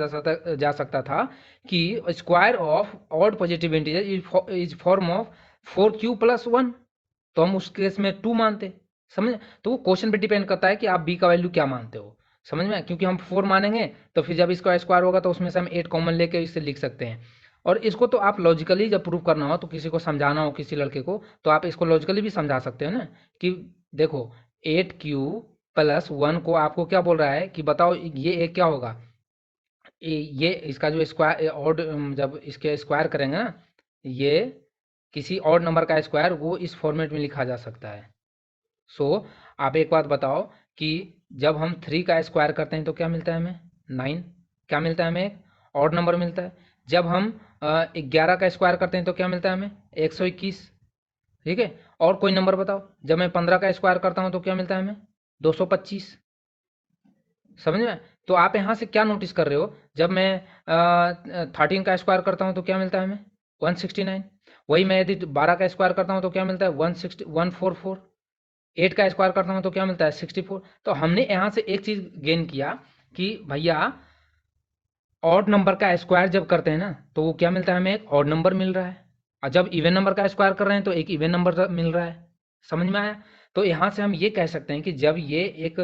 जा सकता था कि square of odd positive integer is form of 4q+1, तो हम उस केस में 2 मानते, समझ। तो वो क्वेश्चन पे डिपेंड करता है कि आप b का वैल्यू क्या मानते हो, समझ में। क्योंकि हम 4 मानेंगे तो फिर जब इसका स्क्वायर होगा तो उसमें से हम 8 कॉमन लेके इसे लिख सकते हैं। और इसको तो आप लॉजिकली जब प्रूव करना हो, तो किसी को समझाना हो, किसी लड़के को, तो आप इसको लॉजिकली भी समझा सकते हो ना, कि देखो 8q प्लस 1 को आपको क्या बोल रहा है कि बताओ ये एक क्या होगा, ये इसका जो स्क्वायर ऑड, जब इसके स्क्वायर करेंगे ना, ये किसी और नंबर का स्क्वायर वो इस फॉर्मेट में लिखा जा सकता है। सो आप एक बात बताओ कि जब हम 3 का स्क्वायर करते हैं तो क्या मिलता है हमें, 9। क्या मिलता है हमें, एक ऑड नंबर मिलता है। जब हम 11 का स्क्वायर करते हैं तो क्या मिलता है हमें, 121। ठीक है, और कोई नंबर बताओ। जब मैं 15 का स्क्वायर करता हूँ तो क्या मिलता है हमें, 225। समझ में। तो आप यहाँ से क्या नोटिस कर रहे हो, जब मैं 13 का स्क्वायर करता हूँ तो क्या मिलता है हमें, 169। वही मैं यदि 12 का स्क्वायर करता हूँ तो क्या मिलता है, 144। 8 का स्क्वायर करता हूँ तो क्या मिलता है, 64। तो हमने यहाँ से एक चीज़ गेन किया कि भैया ऑड नंबर का स्क्वायर जब करते हैं ना, तो वो क्या मिलता है हमें, एक ऑड नंबर मिल रहा है। और जब इवन नंबर का स्क्वायर कर रहे हैं तो एक इवन नंबर मिल रहा है। समझ में आया। तो यहाँ से हम ये कह सकते हैं कि जब ये एक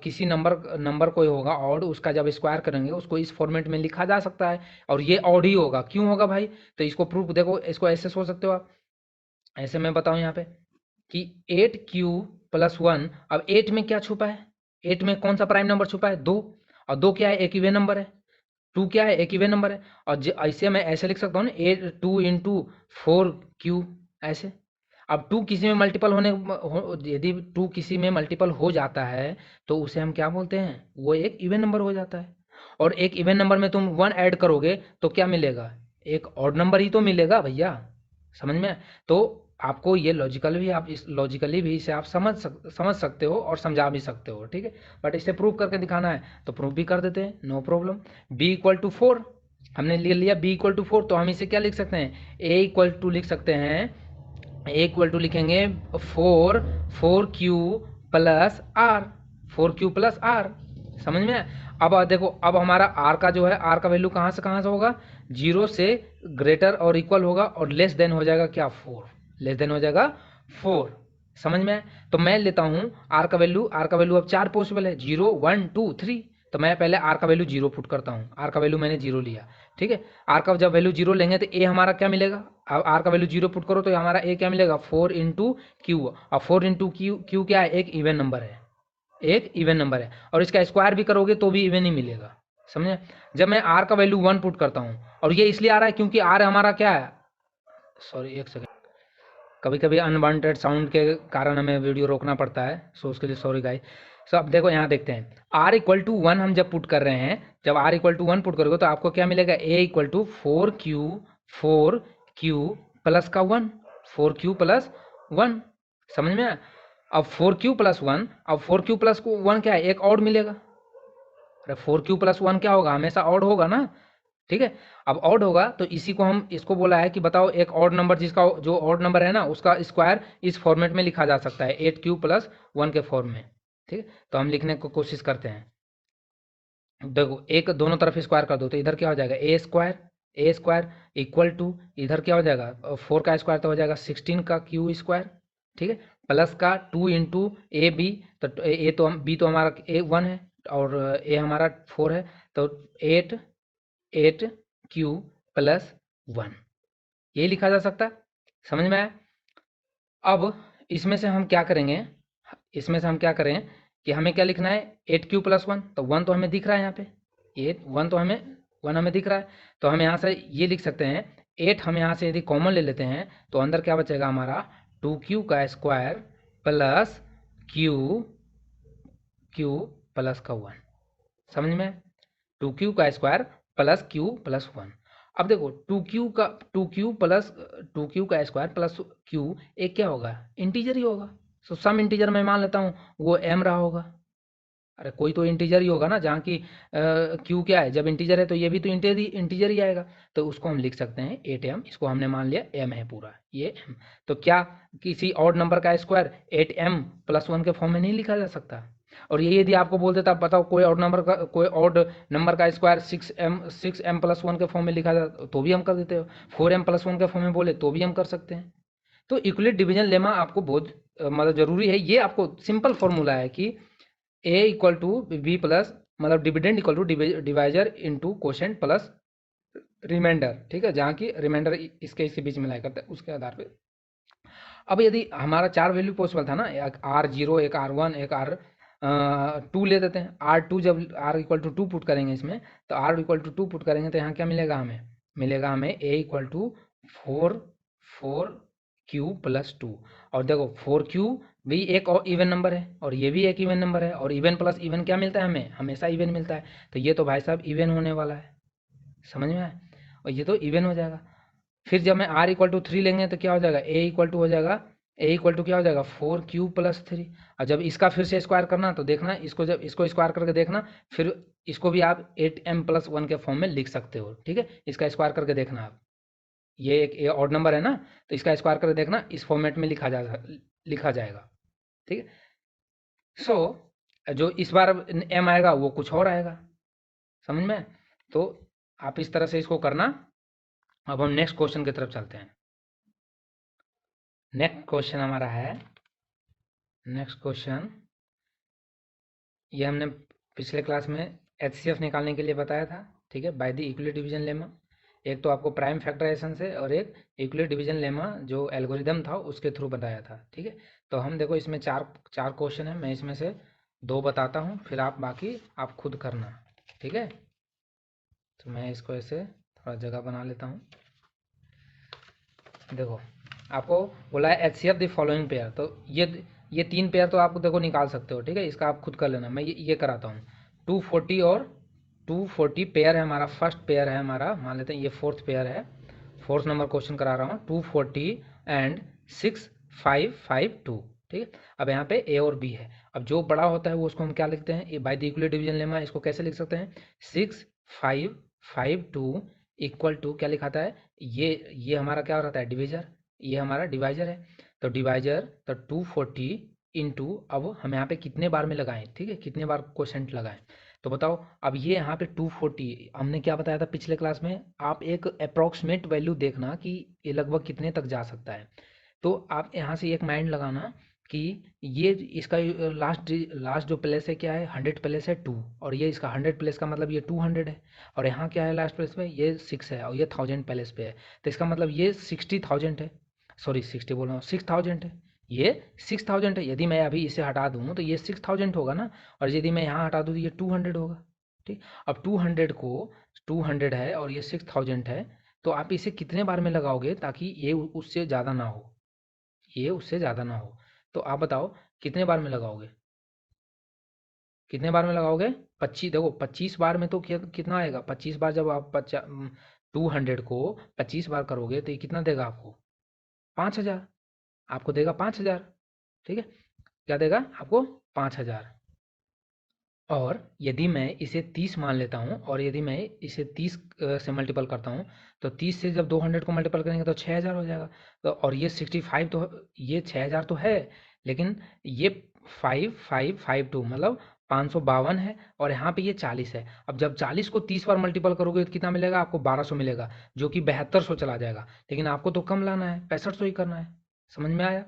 किसी नंबर नंबर कोई होगा ऑड, उसका जब स्क्वायर करेंगे उसको इस फॉर्मेट में लिखा जा सकता है। और ये ऑड ही होगा, क्यों होगा भाई, तो इसको प्रूफ देखो, इसको ऐसे सोच सकते हो आप। ऐसे मैं बताऊँ यहाँ पे कि 8q प्लस 1, अब 8 में क्या छुपा है, 8 में कौन सा प्राइम नंबर छुपा है, 2। और 2 क्या है, एक इवन नंबर है। 2 क्या है, एक इवन नंबर है। और ऐसे मैं ऐसे लिख सकता हूँ ना, 2 इंटू 4q, ऐसे। अब 2 किसी में मल्टीपल यदि 2 किसी में मल्टीपल हो जाता है तो उसे हम क्या बोलते हैं, वो एक इवन नंबर हो जाता है। और एक इवन नंबर में तुम 1 ऐड करोगे तो क्या मिलेगा, एक ऑड नंबर ही तो मिलेगा भैया। समझ में। तो आपको ये लॉजिकल भी, आप इस लॉजिकली भी इसे आप समझ सकते हो और समझा भी सकते हो, ठीक है। बट इसे प्रूव करके दिखाना है तो प्रूव भी कर देते हैं, no problem. b equal to 4 हमने ले लिया, b इक्वल टू 4, तो हम इसे क्या लिख सकते हैं, a इक्वल टू लिख सकते हैं, a इक्वल टू लिखेंगे 4q plus are, 4q plus are. समझ में। अब देखो, अब हमारा r का जो है, r का वैल्यू कहाँ से होगा, 0 से ग्रेटर और इक्वल होगा, और लेस देन हो जाएगा क्या, 4। लेस देन हो जाएगा 4। समझ में। तो मैं लेता हूँ r का वैल्यू, अब 4 पॉसिबल है, 0 1 2 3। तो मैं पहले r का वैल्यू 0 पुट करता हूँ, r का वैल्यू मैंने 0 लिया। ठीक है, r का जब वैल्यू 0 लेंगे तो a हमारा क्या मिलेगा, अब r का वैल्यू 0 पुट करो तो हमारा a क्या मिलेगा, 4 इंटू क्यू। और 4 इंटू क्यू क्या है, एक इवन नंबर है, एक इवन नंबर है। और इसका स्क्वायर भी करोगे तो भी इवन ही मिलेगा। समझे। जब मैं r का वैल्यू 1 पुट करता हूँ, और ये इसलिए आ रहा है क्योंकि r हमारा क्या है, सॉरी एक सेकेंड, कभी कभी अनवांटेड साउंड के कारण हमें वीडियो रोकना पड़ता है, सो उसके लिए सॉरी गाइस। सो अब देखो यहाँ देखते हैं, r इक्वल टू 1 हम जब पुट कर रहे हैं, जब r इक्वल टू 1 पुट करोगे तो आपको क्या मिलेगा, a equal to 4q plus का 1, 4q प्लस 1। समझ में आया? अब 4q प्लस 1, अब 4q प्लस 1 क्या है, एक और मिलेगा। अरे 4q प्लस 1 क्या होगा, हमेशा ऑड होगा ना। ठीक है, अब ऑड होगा तो इसी को हम, इसको बोला है कि बताओ एक ऑड नंबर, जिसका जो ऑड नंबर है ना उसका स्क्वायर इस फॉर्मेट में लिखा जा सकता है, 8q प्लस 1 के फॉर्म में। ठीक है, तो हम लिखने की कोशिश करते हैं। देखो, एक दोनों तरफ स्क्वायर कर दो तो इधर क्या हो जाएगा, ए स्क्वायर इक्वल टू, इधर क्या हो जाएगा, 4 का स्क्वायर तो हो जाएगा 16 का क्यू स्क्वायर। ठीक है, प्लस का 2 इंटू ए बी, तो ए तो हम, बी तो हमारा ए 1 है और ए हमारा 4 है, तो 8q प्लस 1 ये लिखा जा सकता है। समझ में आया। अब इसमें से हम क्या करेंगे, इसमें से हम क्या करें कि हमें क्या लिखना है, 8q प्लस 1, तो 1 तो हमें दिख रहा है यहाँ पे, 1 तो हमें 1 हमें दिख रहा है, तो हम यहाँ से ये लिख सकते हैं, 8 हम यहाँ से यदि कॉमन ले लेते हैं तो अंदर क्या बचेगा हमारा, 2q का स्क्वायर प्लस क्यू प्लस का 1। समझ में, 2q का स्क्वायर प्लस q प्लस 1। अब देखो 2q का स्क्वायर प्लस q एक क्या होगा, इंटीजर ही होगा। सो सम इंटीजर मैं मान लेता हूँ वो m रहा होगा। अरे कोई तो इंटीजर ही होगा ना, जहाँ की q क्या है, जब इंटीजर है तो ये भी तो इंटीजर ही आएगा। तो उसको हम लिख सकते हैं 8m, इसको हमने मान लिया m है पूरा, ये m। तो क्या किसी ऑड नंबर का स्क्वायर 8m प्लस 1 के फॉर्म में नहीं लिखा जा सकता। और ये यदि आपको बोल देता, बताओ कोई ऑड नंबर का स्क्वायर 6m प्लस 1 के फॉर्म में लिखा जाता तो भी हम कर देते हो, 4m प्लस 1 के फॉर्म में बोले तो भी हम कर सकते हैं। तो यूक्लिड डिवीजन लेमा आपको बहुत मतलब ज़रूरी है। ये आपको सिंपल फॉर्मूला है कि a equal to b plus मतलब dividend equal to divisor into quotient plus remainder, ठीक है, जहाँ की रिमाइंडर इसके बीच में लाया करता है उसके आधार पे। अब यदि हमारा 4 वैल्यू पॉसिबल था ना, एक R0, एक R1, एक R2 ले देते हैं। R2 जब R इक्वल टू 2 पुट करेंगे इसमें, तो R इक्वल टू 2 पुट करेंगे तो यहाँ क्या मिलेगा हमें? मिलेगा हमें A इक्वल टू 4 प्लस 2। और देखो 4Q भी एक और इवन नंबर है और ये भी एक इवन नंबर है, और इवन प्लस इवन क्या मिलता है हमें? हमेशा इवन मिलता है। तो ये तो भाई साहब इवन होने वाला है, समझ में आए? और ये तो इवन हो जाएगा। फिर जब मैं R इक्वल टू 3 लेंगे तो क्या हो जाएगा? A इक्वल टू हो जाएगा, A इक्वल टू क्या हो जाएगा? 4Q plus 3। और जब इसका फिर से स्क्वायर करना तो देखना, इसको जब इसको स्क्वायर करके देखना, फिर इसको भी आप 8m प्लस 1 के फॉर्म में लिख सकते हो, ठीक है। इसका स्क्वायर करके देखना आप, ये एक ऑड नंबर है ना, तो इसका स्क्वायर करके देखना, इस फॉर्मेट में लिखा जाएगा, ठीक है। सो जो इस बार m आएगा वो कुछ और आएगा, समझ में? तो आप इस तरह से इसको करना। अब हम नेक्स्ट क्वेश्चन की तरफ चलते हैं। नेक्स्ट क्वेश्चन हमारा है, नेक्स्ट क्वेश्चन ये हमने पिछले क्लास में HCF निकालने के लिए बताया था, ठीक है, by the Euclid division lemma. एक तो आपको प्राइम फैक्टराइजेशन से और एक यूक्लिड डिवीजन लेमा जो एल्गोरिदम था उसके थ्रू बताया था, ठीक है। तो हम देखो इसमें चार क्वेश्चन है, मैं इसमें से 2 बताता हूँ, फिर आप बाकी आप खुद करना, ठीक है। तो मैं इसको ऐसे थोड़ा जगह बना लेता हूँ। देखो आपको बोला है HCF द फॉलोइंग पेयर, तो ये 3 पेयर तो आप देखो निकाल सकते हो, ठीक है। इसका आप खुद कर लेना, मैं ये कराता हूँ। 240 और 240 पेयर है हमारा, फर्स्ट पेयर है हमारा, मान लेते हैं ये फोर्थ पेयर है, फोर्थ नंबर क्वेश्चन करा रहा हूँ। 240 एंड 6552, ठीक है। अब यहाँ पे ए और बी है। अब जो बड़ा होता है वो उसको हम क्या लिखते हैं? ये by the Euclid division lemma इसको कैसे लिख सकते हैं? 6552 इक्वल टू क्या लिखाता है? ये हमारा क्या रहता है? डिवीजर, ये हमारा डिवाइजर है। तो डिवाइजर तो 240 इंटू, अब हम यहाँ पे कितने बार में लगाएं, ठीक है, कितने बार क्वोशेंट लगाएं? तो बताओ, अब ये यहाँ पे 240 हमने क्या बताया था पिछले क्लास में? आप एक अप्रॉक्सीमेट वैल्यू देखना कि ये लगभग कितने तक जा सकता है। तो आप यहाँ से एक माइंड लगाना कि ये इसका लास्ट जो प्लेस है क्या है? 100 प्लेस है 2, और ये इसका 100 प्लेस का मतलब ये 200 है। और यहाँ क्या है लास्ट प्लेस में? ये 6 है, और ये 1000 प्लेस पे है, तो इसका मतलब ये 60,000 है। सॉरी 60 बोल रहा हूँ, 6000 है, ये 6000 है। यदि मैं अभी इसे हटा दूँ तो ये 6000 होगा ना, और यदि मैं यहाँ हटा दूँ तो ये 200 होगा, ठीक। अब 200 है और ये 6000 है, तो आप इसे कितने बार में लगाओगे ताकि ये उससे ज़्यादा ना हो, ये उससे ज़्यादा ना हो? तो आप बताओ कितने बार में लगाओगे? कितने बार में लगाओगे? 25। देखो 25 बार में तो कितना आएगा? 25 बार जब आप 200 को 25 बार करोगे तो ये कितना देगा आपको? 5000, आपको देगा 5000, ठीक है। क्या देगा आपको? 5000। और यदि मैं इसे 30 मान लेता हूँ, और यदि मैं इसे 30 से मल्टीपल करता हूँ, तो 30 से जब 200 को मल्टीपल करेंगे तो 6000 हो जाएगा। तो और ये 65 तो ये 6000 तो है, लेकिन ये 5552 मतलब 552 है, और यहाँ पे ये 40 है। अब जब 40 को 30 बार मल्टीपल करोगे तो कितना मिलेगा आपको? 1200 मिलेगा, जो कि 7200 चला जाएगा। लेकिन आपको तो कम लाना है, 6500 ही करना है, समझ में आया?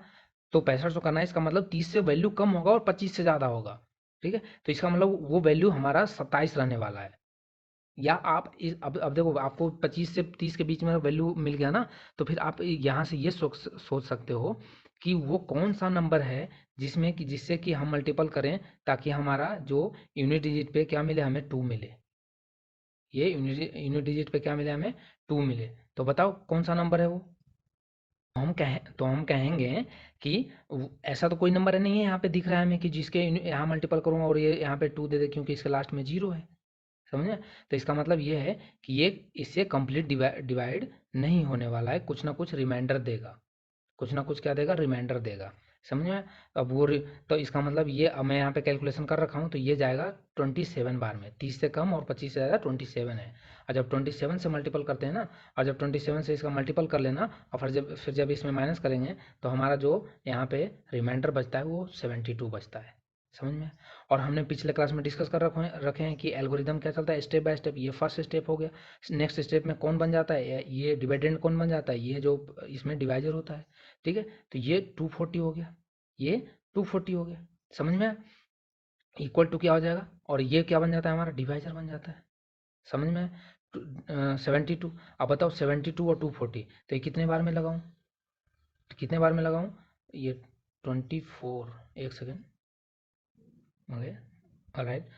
तो 6500 करना है, इसका मतलब 30 से वैल्यू कम होगा और 25 से ज़्यादा होगा, ठीक है। तो इसका मतलब वो वैल्यू हमारा 27 रहने वाला है। या आप अब देखो आपको 25 से 30 के बीच में वैल्यू मिल गया ना, तो फिर आप यहाँ से ये सोच सकते हो कि वो कौन सा नंबर है जिसमें कि जिससे कि हम मल्टीपल करें ताकि हमारा जो यूनिट डिजिट पे क्या मिले? हमें 2 मिले। ये यूनिट डिजिट पे क्या मिले? हमें 2 मिले। तो बताओ कौन सा नंबर है वो? हम कहेंगे कि ऐसा तो कोई नंबर नहीं है यहाँ पे दिख रहा है हमें कि जिसके यहाँ मल्टीपल करूँगा और ये यहाँ पे 2 दे दे, क्योंकि इसके लास्ट में 0 है, समझे? तो इसका मतलब ये है कि ये इससे कंप्लीट डिवाइड नहीं होने वाला है, कुछ ना कुछ रिमाइंडर देगा, कुछ ना कुछ क्या देगा? रिमाइंडर देगा, समझ में? अब तो इसका मतलब ये, अब मैं यहाँ पे कैलकुलेशन कर रखा हूँ, तो ये जाएगा 27 बार में। 30 से कम और 25 से ज़्यादा 27 है। और जब 27 से मल्टीपल करते हैं ना, और जब 27 से इसका मल्टीपल कर लेना, और फिर जब इसमें माइनस करेंगे तो हमारा जो यहाँ पे रिमाइंडर बचता है वो 72 बचता है, समझ में? और हमने पिछले क्लास में डिस्कस कर रखे हैं कि एल्गोरिदम क्या चलता है स्टेप बाय स्टेप। ये फर्स्ट स्टेप हो गया। नेक्स्ट स्टेप में कौन बन जाता है, ये डिविडेंड कौन बन जाता है, ये जो इसमें डिवाइजर होता है। ठीक है, तो ये 240 हो गया, ये 240 हो गया। समझ में? इक्वल टू क्या हो जाएगा, और ये क्या बन जाता है, हमारा डिवाइजर बन जाता है। समझ में? 72। अब बताओ 72 और 240, तो ये कितने बार में लगाऊं, कितने बार में लगाऊं, ये 24, एक सेकेंड, ओके, ऑलराइट।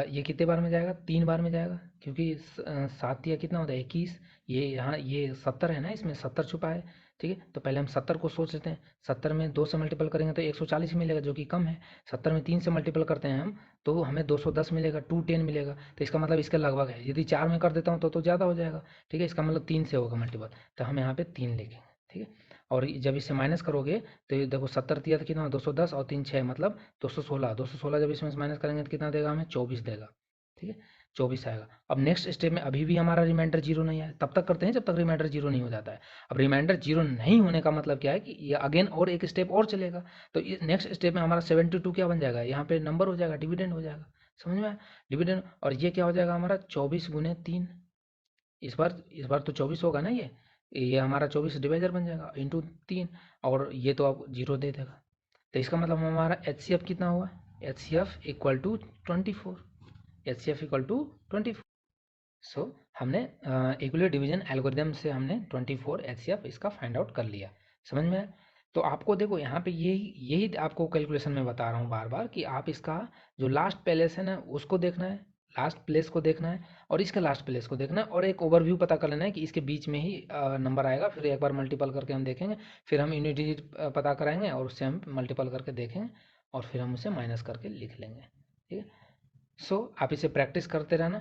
ये कितने बार में जाएगा, 3 बार में जाएगा, क्योंकि 7 या कितना होता है 21, ये यहाँ ये 70 है ना, इसमें 70 छुपा है। ठीक है, तो पहले हम 70 को सोच लेते हैं। 70 में 2 से मल्टीपल करेंगे तो 140 ही मिलेगा, जो कि कम है। 70 में 3 से मल्टीपल करते हैं हम, तो हमें 210 मिलेगा, 210 मिलेगा। तो इसका मतलब इसके लगभग है। यदि 4 में कर देता हूँ तो ज़्यादा हो जाएगा। ठीक है, इसका मतलब 3 से होगा मल्टीपल, तो हम यहाँ पे 3 लिखेंगे। ठीक है, और जब इससे माइनस करोगे तो ये देखो 70 दिया था कितना, 210 और 3 6 मतलब 216। 216 जब इसमें से माइनस करेंगे तो कितना देगा हमें, 24 देगा। ठीक है, 24 आएगा। अब नेक्स्ट स्टेप में अभी भी हमारा रिमाइंडर जीरो नहीं आया, तब तक करते हैं जब तक रिमाइंडर जीरो नहीं हो जाता है। अब रिमाइंडर जीरो नहीं होने का मतलब क्या है कि ये अगेन और एक स्टेप और चलेगा। तो नेक्स्ट स्टेप में हमारा 72 क्या बन जाएगा, यहाँ पे नंबर हो जाएगा, डिविडेंड हो जाएगा। समझ में? डिविडेंड, और ये क्या हो जाएगा हमारा 24 गुने 3। इस बार तो 24 होगा ना, ये हमारा 24 डिवाइजर बन जाएगा इंटू 3, और ये तो आप जीरो दे देगा। तो इसका मतलब हमारा एच सी एफ कितना हुआ, H C F equal to 24, H C F equal to 24। So हमने इक्वल डिवीजन एल्गोरिदम से हमने 24 एच सी एफ इसका फाइंड आउट कर लिया। समझ में आया? तो आपको देखो यहाँ पे यही यही आपको कैलकुलेशन में बता रहा हूँ बार बार कि आप इसका जो लास्ट प्लेस है ना उसको देखना है, लास्ट प्लेस को देखना है, और इसके लास्ट प्लेस को देखना है, और एक ओवरव्यू पता कर लेना है कि इसके बीच में ही नंबर आएगा। फिर एक बार मल्टीपल करके हम देखेंगे, फिर हम यूनिट डिजिट पता कराएंगे और उससे हम मल्टीपल करके देखेंगे, और फिर हम उसे माइनस करके लिख लेंगे। ठीक है, सो आप इसे प्रैक्टिस करते रहना,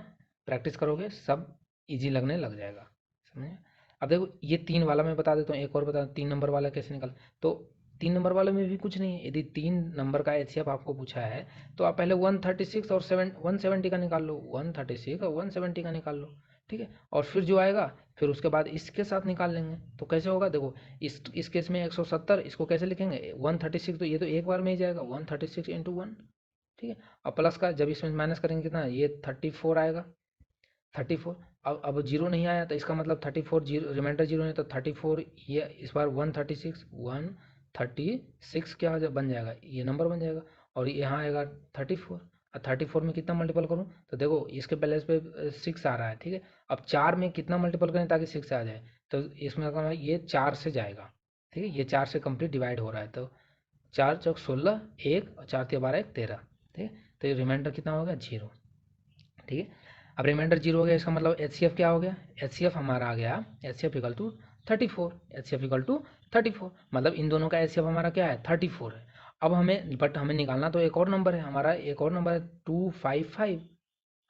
प्रैक्टिस करोगे सब इजी लगने लग जाएगा। समझे? अब देखो ये 3 वाला मैं बता देता हूँ, एक और बता, 3 नंबर वाला कैसे निकाल। तो 3 नंबर वाले में भी कुछ नहीं है। यदि 3 नंबर का एचसीएफ आपको पूछा है तो आप पहले 136 और 170 का निकाल लो, 136 और 170 का निकाल लो। ठीक है, और फिर जो आएगा फिर उसके बाद इसके साथ निकाल लेंगे। तो कैसे होगा, देखो इस केस में 170, इसको कैसे लिखेंगे, 136, तो ये तो एक बार में ही जाएगा, 136 इंटू 1। ठीक है, और प्लस का जब इसमें माइनस करेंगे कितना, ये 34 आएगा, 34। अब जीरो नहीं आया तो इसका मतलब 34 जीरो, रिमाइंडर जीरो नहीं तो 34, ये इस बार 136 क्या बन जाएगा, ये नंबर बन जाएगा, और यहाँ आएगा 34। और 34 में कितना मल्टीपल करूँ, तो देखो इसके बैलेंस पे 6 आ रहा है। ठीक है, अब 4 में कितना मल्टीपल करें ताकि 6 आ जाए, तो इसमें अगर ये 4 से जाएगा। ठीक है, ये 4 से कंप्लीट डिवाइड हो रहा है, तो 4 चौक 16, 1 और 4 12 1 13। ठीक है, तो ये रिमाइंडर कितना हो गया, जीरो। ठीक है, अब रिमाइंडर जीरो हो गया, इसका मतलब एच सी एफ क्या हो गया, एच सी एफ हमारा आ गया, H C F equal to 34, H C F equal to 34, मतलब इन दोनों का एच सी एफ हमारा क्या है, 34 है। अब हमें निकालना तो एक और नंबर है, हमारा एक और नंबर है 255।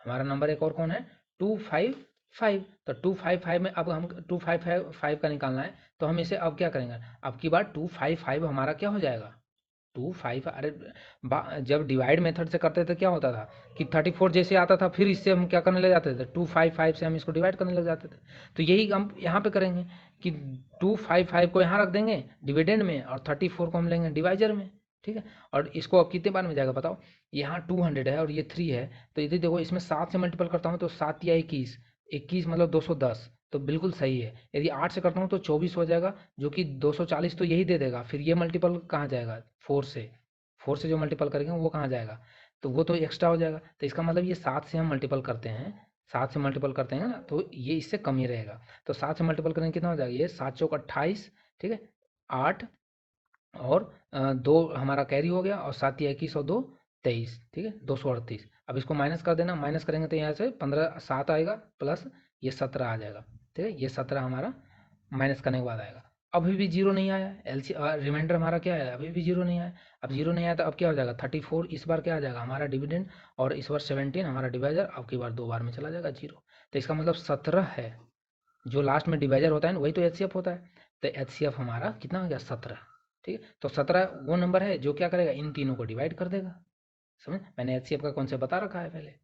हमारा नंबर एक और कौन है, 255। तो 255 में अब हम 255 का निकालना है, तो हम इसे अब क्या करेंगे, अब की बार 255 हमारा क्या हो जाएगा, 25। अरे जब डिवाइड मेथड से करते थे क्या होता था कि 34 जैसे आता था, फिर इससे हम क्या करने लग जाते थे, 255 से हम इसको डिवाइड करने लग जाते थे। तो यही हम यहाँ पे करेंगे कि 255 को यहाँ रख देंगे डिविडेंड में, और 34 को हम लेंगे डिवाइजर में। ठीक है, और इसको अब कितने बार में जाएगा बताओ, यहाँ 200 है और ये 3 है, तो यदि देखो इसमें 7 से मल्टीपल करता हूँ तो 7 या 21, 21 मतलब 210, तो बिल्कुल सही है। यदि 8 से करता हूँ तो 24 हो जाएगा, जो कि 240 तो यही दे देगा। फिर ये मल्टीपल कहाँ जाएगा, 4 से जो मल्टीपल करेंगे वो कहाँ जाएगा, तो वो तो एक्स्ट्रा हो जाएगा। तो इसका मतलब ये 7 से हम मल्टीपल करते हैं, 7 से मल्टीपल करते हैं ना, तो ये इससे कम ही रहेगा। तो 7 से मल्टीपल करेंगे कितना हो जाएगा, ये 7 चौक 28। ठीक है, 8 और 2 हमारा कैरी हो गया, और 7 या 21 और 2 23। ठीक है, 238। अब इसको माइनस कर देना, माइनस करेंगे तो यहाँ से 15 7 आएगा, प्लस ये 17 आ जाएगा। ठीक है, ये 17 हमारा माइनस करने के बाद आएगा। अभी भी जीरो नहीं आया, एलसी रिमाइंडर हमारा क्या है, अभी भी जीरो नहीं आया। अब जीरो नहीं आया तो अब क्या हो जाएगा, 34 इस बार क्या आ जाएगा हमारा डिविडेंड, और इस बार 17 हमारा डिवाइजर। अब की बार 2 बार में चला जाएगा जीरो, तो इसका मतलब 17 है। जो लास्ट में डिवाइजर होता है ना वही तो एच होता है, तो एच हमारा कितना हो गया, 17। ठीक है, तो 17 वो नंबर है जो क्या करेगा, इन तीनों को डिवाइड कर देगा। समझ, मैंने एच का कॉन्सेप्ट बता रखा है पहले।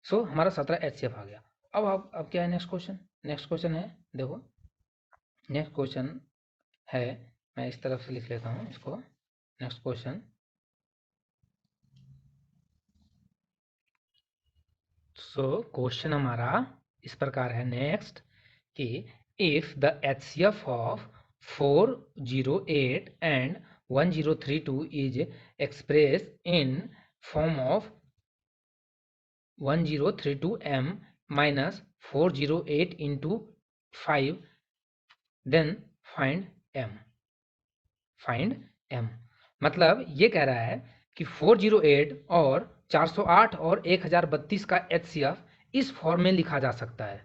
सो हमारा 17 एच आ गया। अब क्या है नेक्स्ट क्वेश्चन, नेक्स्ट क्वेश्चन है, देखो नेक्स्ट क्वेश्चन है, मैं इस तरफ से लिख लेता हूँ इसको। नेक्स्ट क्वेश्चन सो क्वेश्चन हमारा इस प्रकार है नेक्स्ट कि if the HCF of 408 and 1032 is express in form of 1032m minus 408 into 5, then find m। मतलब ये कह रहा है कि 408 और 408 और 1032 का HCF इस फॉर्म में लिखा जा सकता है,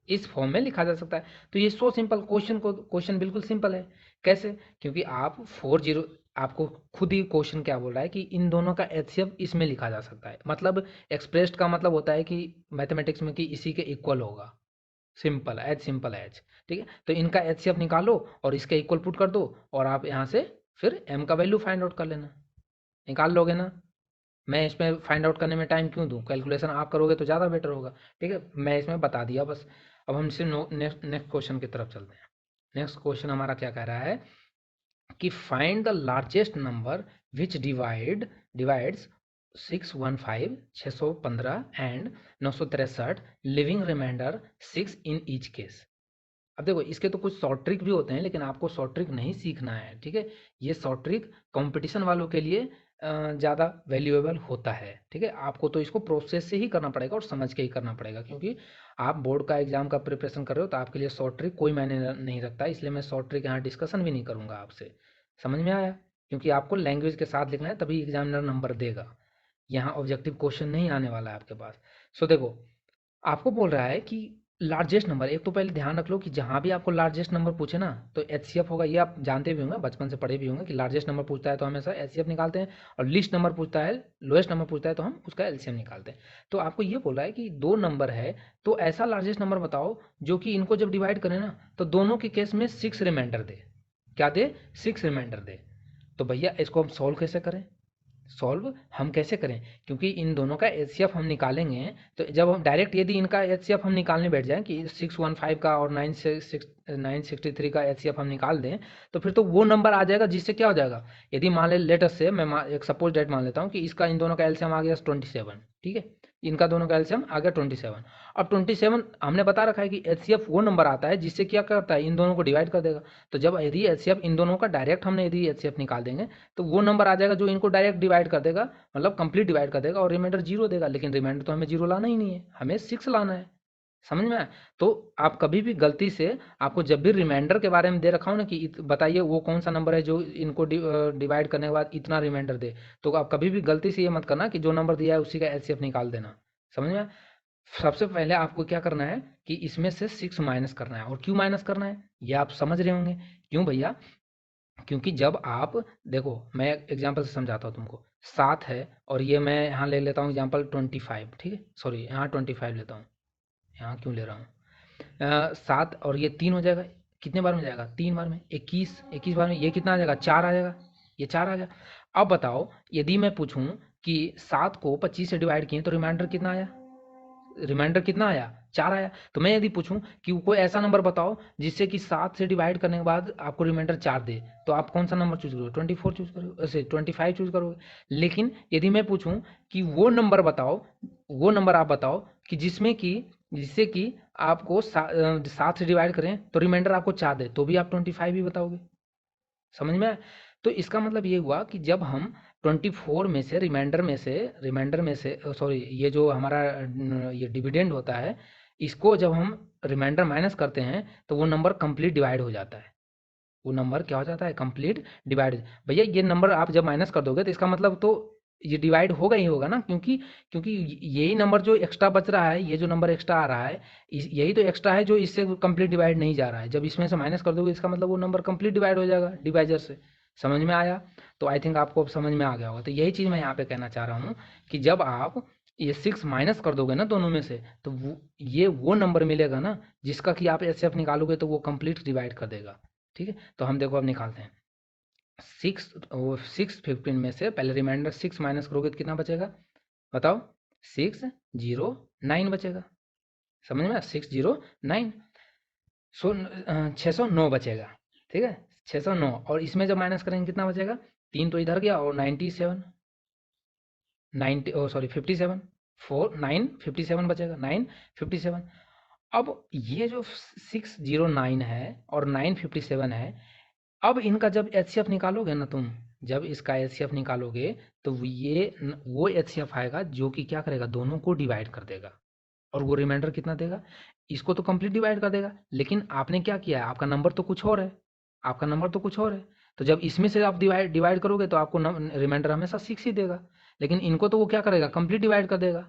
इस फॉर्म में लिखा जा सकता है। तो ये सो सिंपल क्वेश्चन बिल्कुल सिंपल है। कैसे? क्योंकि आप 40 आपको खुद ही क्वेश्चन क्या बोल रहा है कि इन दोनों का HCF इसमें लिखा जा सकता है। मतलब एक्सप्रेस्ड का मतलब होता है कि मैथमेटिक्स में कि इसी के इक्वल होगा, सिंपल एज। ठीक है, तो इनका HCF निकालो और इसके इक्वल पुट कर दो और आप यहाँ से फिर m का वैल्यू फाइंड आउट कर लेना, निकाल लोगे ना। मैं इसमें फाइंड आउट करने में टाइम क्यों दूँ, कैलकुलेशन आप करोगे तो ज़्यादा बेटर होगा। ठीक है, मैं इसमें बता दिया बस। अब हम इससे नेक्स्ट क्वेश्चन की तरफ चलते हैं। नेक्स्ट क्वेश्चन हमारा क्या कह रहा है कि find the largest number which divides 615 and 963 leaving remainder 6 in each case. अब देखो इसके तो कुछ शॉर्ट ट्रिक भी होते हैं, लेकिन आपको शॉर्ट ट्रिक नहीं सीखना है। ठीक है, ये शॉर्ट ट्रिक कंपटीशन वालों के लिए ज़्यादा वैल्यूएबल होता है। ठीक है, आपको तो इसको प्रोसेस से ही करना पड़ेगा और समझ के ही करना पड़ेगा, क्योंकि आप बोर्ड का एग्जाम का प्रिपरेशन कर रहे हो तो आपके लिए शॉर्ट ट्रिक कोई मायने नहीं रखता। इसलिए मैं शॉर्ट ट्रिक यहाँ डिस्कशन भी नहीं करूँगा आपसे। समझ में आया? क्योंकि आपको लैंग्वेज के साथ लिखना है, तभी एग्जामिनर नंबर देगा। यहाँ ऑब्जेक्टिव क्वेश्चन नहीं आने वाला है आपके पास। सो देखो, आपको बोल रहा है कि लार्जेस्ट नंबर, एक तो पहले ध्यान रख लो कि जहाँ भी आपको लार्जेस्ट नंबर पूछे ना तो HCF होगा। ये आप जानते भी होंगे, बचपन से पढ़े भी होंगे कि लार्जेस्ट नंबर पूछता है तो हमेशा HCF निकालते हैं, और लीस्ट नंबर पूछता है, लोएस्ट नंबर पूछता है तो हम उसका LCM निकालते हैं। तो आपको ये बोल रहा है कि दो नंबर है तो ऐसा लार्जेस्ट नंबर बताओ जो कि इनको जब डिवाइड करें ना तो दोनों के केस में 6 रिमाइंडर दे। क्या दे? 6 रिमाइंडर दे। तो भैया इसको हम सॉल्व कैसे करें? सॉल्व हम कैसे करें? क्योंकि इन दोनों का HCF हम निकालेंगे तो जब हम डायरेक्ट यदि इनका HCF हम निकालने बैठ जाएं कि 615 का और 963 का HCF हम निकाल दें तो फिर तो वो नंबर आ जाएगा जिससे क्या हो जाएगा। यदि मान ले लेट अस से मैं एक सपोज डेट मान लेता हूँ कि इसका इन दोनों का LCM आ गया 27। ठीक है, इनका दोनों का LCM आ गया 27। अब 27 हमने बता रखा है कि HCF वो नंबर आता है जिससे क्या करता है, इन दोनों को डिवाइड कर देगा। तो जब यदि HCF इन दोनों का डायरेक्ट हमने यदि HCF निकाल देंगे तो वो नंबर आ जाएगा जो इनको डायरेक्ट डिवाइड कर देगा, मतलब कंप्लीट डिवाइड कर देगा और रिमाइंडर 0 देगा। लेकिन रिमाइंडर तो हमें 0 लाना ही नहीं है, हमें 6 लाना है। समझ में आया? तो आप कभी भी गलती से, आपको जब भी रिमाइंडर के बारे में दे रखा हो ना कि बताइए वो कौन सा नंबर है जो इनको डिवाइड करने के बाद इतना रिमाइंडर दे, तो आप कभी भी गलती से ये मत करना कि जो नंबर दिया है उसी का HCF निकाल देना। समझ में आया? सबसे पहले आपको क्या करना है कि इसमें से 6 माइनस करना है। और क्यों माइनस करना है ये आप समझ रहे होंगे। क्यों भैया? क्योंकि जब आप देखो, मैं एग्जांपल से समझाता हूँ तुमको। 7 है और ये मैं यहाँ ले लेता हूँ एग्जांपल 25। ठीक है, सॉरी यहाँ 25 लेता हूँ, यहाँ क्यों ले रहा हूँ। 7 और ये 3 हो जाएगा, कितने बार में जाएगा? 3 बार में, 21 21 बार में ये कितना आ जाएगा? 4 आ जाएगा, ये 4 आ जाएगा। अब बताओ यदि मैं पूछूं कि 7 को 25 से डिवाइड किए तो रिमाइंडर कितना आया? रिमाइंडर कितना आया? 4 आया। तो मैं यदि पूछूं कि कोई ऐसा नंबर बताओ जिससे कि 7 से डिवाइड करने के बाद आपको रिमाइंडर 4 दे, तो आप कौन सा नंबर चूज करोगे? 24 चूज करोगे, ऐसे 25 चूज करोगे। लेकिन यदि मैं पूछूं कि वो नंबर बताओ, वो नंबर आप बताओ कि जिससे कि आपको 7 से डिवाइड करें तो रिमाइंडर आपको 4 दे, तो भी आप 25 ही बताओगे। समझ में आया? तो इसका मतलब ये हुआ कि जब हम 24 में से रिमाइंडर में से सॉरी, ये जो हमारा ये डिविडेंड होता है, इसको जब हम रिमाइंडर माइनस करते हैं तो वो नंबर कंप्लीट डिवाइड हो जाता है। वो नंबर क्या हो जाता है? Complete divide. भैया ये नंबर आप जब माइनस कर दोगे तो इसका मतलब तो ये डिवाइड होगा ही होगा ना, क्योंकि क्योंकि यही नंबर जो एक्स्ट्रा बच रहा है, ये जो नंबर एक्स्ट्रा आ रहा है, यही तो एक्स्ट्रा है जो इससे कंप्लीट डिवाइड नहीं जा रहा है। जब इसमें से माइनस कर दोगे इसका मतलब वो नंबर कंप्लीट डिवाइड हो जाएगा डिवाइजर से। समझ में आया? तो आई थिंक आपको अब समझ में आ गया होगा। तो यही चीज़ मैं यहाँ पे कहना चाह रहा हूँ कि जब आप ये 6 माइनस कर दोगे ना दोनों में से तो वो नंबर मिलेगा ना जिसका कि आप HCF निकालोगे तो वो कंप्लीट डिवाइड कर देगा। ठीक है, तो हम देखो अब निकालते हैं। 6 15 में से पहले रिमाइंडर 6 माइनस करोगे तो कितना बचेगा बताओ? 609 बचेगा। समझ में? 609, 609 बचेगा। ठीक है, 609, और इसमें जब माइनस करेंगे कितना बचेगा? 3 तो इधर गया और 97, 90 ओ सॉरी 57। 957 बचेगा, 957। अब ये जो 609 है और 957 है, अब इनका जब एचसीएफ निकालोगे ना तुम, जब इसका एचसीएफ निकालोगे तो वो एचसीएफ आएगा जो कि क्या करेगा, दोनों को डिवाइड कर देगा। और वो रिमाइंडर कितना देगा, इसको तो कंप्लीट डिवाइड कर देगा, लेकिन आपने क्या किया है, आपका नंबर तो कुछ और है, आपका नंबर तो कुछ और है। तो जब इसमें से आप डिवाइड डिवाइड करोगे तो आपको रिमाइंडर हमेशा 6 ही देगा, लेकिन इनको तो वो क्या करेगा, कंप्लीट डिवाइड कर देगा।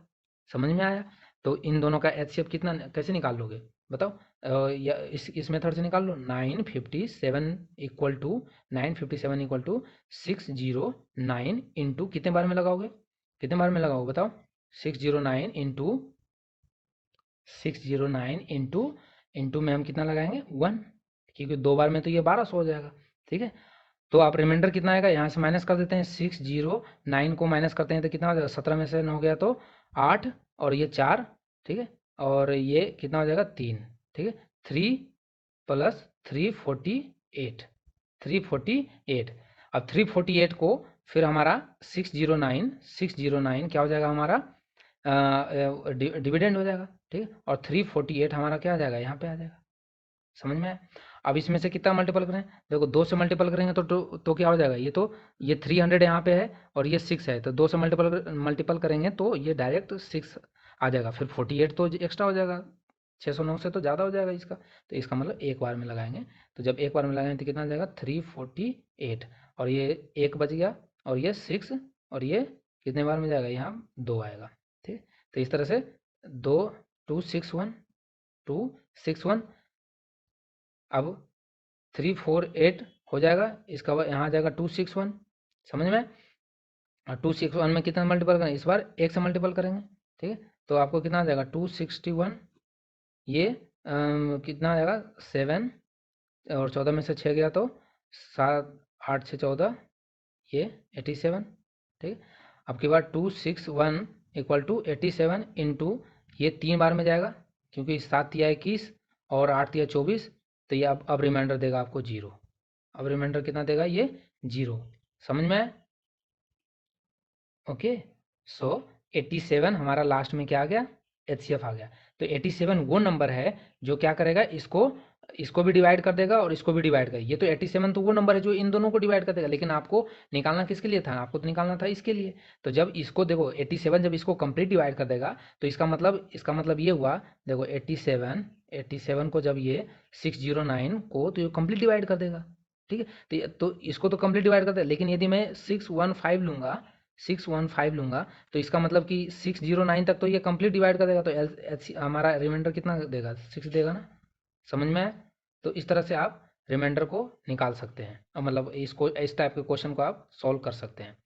समझ में आया? तो इन दोनों का एचसीएफ कितना कैसे निकाल लोगे बताओ? या इस मेथड से निकाल लो। 957 equal to 957 equal to 609 into कितने बार में लगाओगे, कितने बार में लगाओगे बताओ? 609 इंटू में हम कितना लगाएंगे, 1, क्योंकि 2 बार में तो ये 1200 हो जाएगा। ठीक है, तो आप रिमाइंडर कितना आएगा, यहाँ से माइनस कर देते हैं, 609 को माइनस करते हैं तो कितना हो जाएगा, 17 में से 9 गया तो 8 और ये 4। ठीक है, और ये कितना हो जाएगा, 3। ठीक है, 3 प्लस 348, 348। अब 348 को फिर हमारा 609 क्या हो जाएगा हमारा, डिविडेंड हो जाएगा। ठीक है, और 348 हमारा क्या आ जाएगा, यहाँ पे आ जाएगा। समझ में आया? अब इसमें से कितना मल्टीपल करें, देखो 2 से मल्टीपल करेंगे तो क्या हो जाएगा, ये 300 यहाँ पे है और ये 6 है, तो 2 से मल्टीपल करेंगे तो ये डायरेक्ट 6 आ जाएगा। फिर 48 तो एक्स्ट्रा हो जाएगा, 609 से तो ज़्यादा हो जाएगा इसका, तो इसका मतलब एक बार में लगाएंगे। तो जब एक बार में लगाएंगे तो कितना आ जाएगा, 348, और ये 1 बच गया, और ये 6, और ये कितने बार में जाएगा, यहाँ 2 आएगा। ठीक, तो इस तरह से 261 अब 348 हो जाएगा, इसका यहाँ आ जाएगा 261। समझ में? और 261 में कितना मल्टीपल करेंगे, इस बार 1 से मल्टीपल करेंगे। ठीक है, तो आपको कितना आ जाएगा, 261, ये कितना आ जाएगा, 7, और 14 में से 6 गया तो 7, 8 से 14, ये 87। ठीक है, अब की बार 261 इक्वल टू 87 इंटू, ये 3 बार में जाएगा क्योंकि 7 या 21 और 8 या 24, तो ये अब रिमाइंडर देगा आपको 0। अब रिमाइंडर कितना देगा, ये 0। समझ में आया? ओके, सो 87 हमारा लास्ट में क्या आ गया, एचसीएफ आ गया। तो 87 वो नंबर है जो क्या करेगा, इसको भी डिवाइड कर देगा और इसको भी डिवाइड कर, ये तो 87 तो वो नंबर है जो इन दोनों को डिवाइड कर देगा, लेकिन आपको निकालना किसके लिए था, आपको तो निकालना था इसके लिए। तो जब इसको देखो 87 जब इसको कंप्लीट डिवाइड कर देगा तो इसका मतलब ये हुआ, देखो 87 को जब ये 609 को तो ये कंप्लीट डिवाइड कर देगा। ठीक है, तो इसको तो कंप्लीट डिवाइड कर देगा, लेकिन यदि मैं 615 लूँगा तो इसका मतलब कि 609 तक तो ये कंप्लीट डिवाइड कर देगा, तो हमारा रिमाइंडर कितना देगा, 6 देगा ना। समझ में आया? तो इस तरह से आप रिमाइंडर को निकाल सकते हैं, और मतलब इसको इस टाइप के क्वेश्चन को आप सॉल्व कर सकते हैं।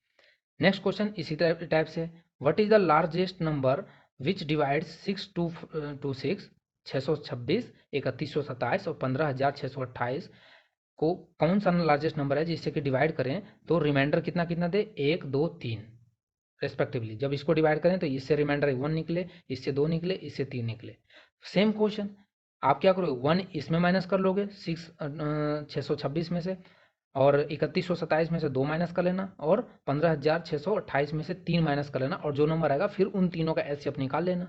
नेक्स्ट क्वेश्चन इसी टाइप से, what is the largest number which divide 626, 626, 3127 और 15,628 को, कौन सा लार्जेस्ट नंबर है जिससे कि डिवाइड करें तो रिमाइंडर कितना कितना दे, 1, 2, 3 रेस्पेक्टिवली। जब इसको डिवाइड करें तो इससे रिमाइंडर 1 निकले, इससे 2 निकले, इससे 3 निकले। सेम क्वेश्चन, आप क्या करोगे, 1 इसमें माइनस कर लोगे 626 में से, और 3127 में से 2 माइनस कर लेना, और 15,628 में से 3 माइनस कर लेना, और जो नंबर आएगा फिर उन तीनों का एचसीएफ निकाल लेना।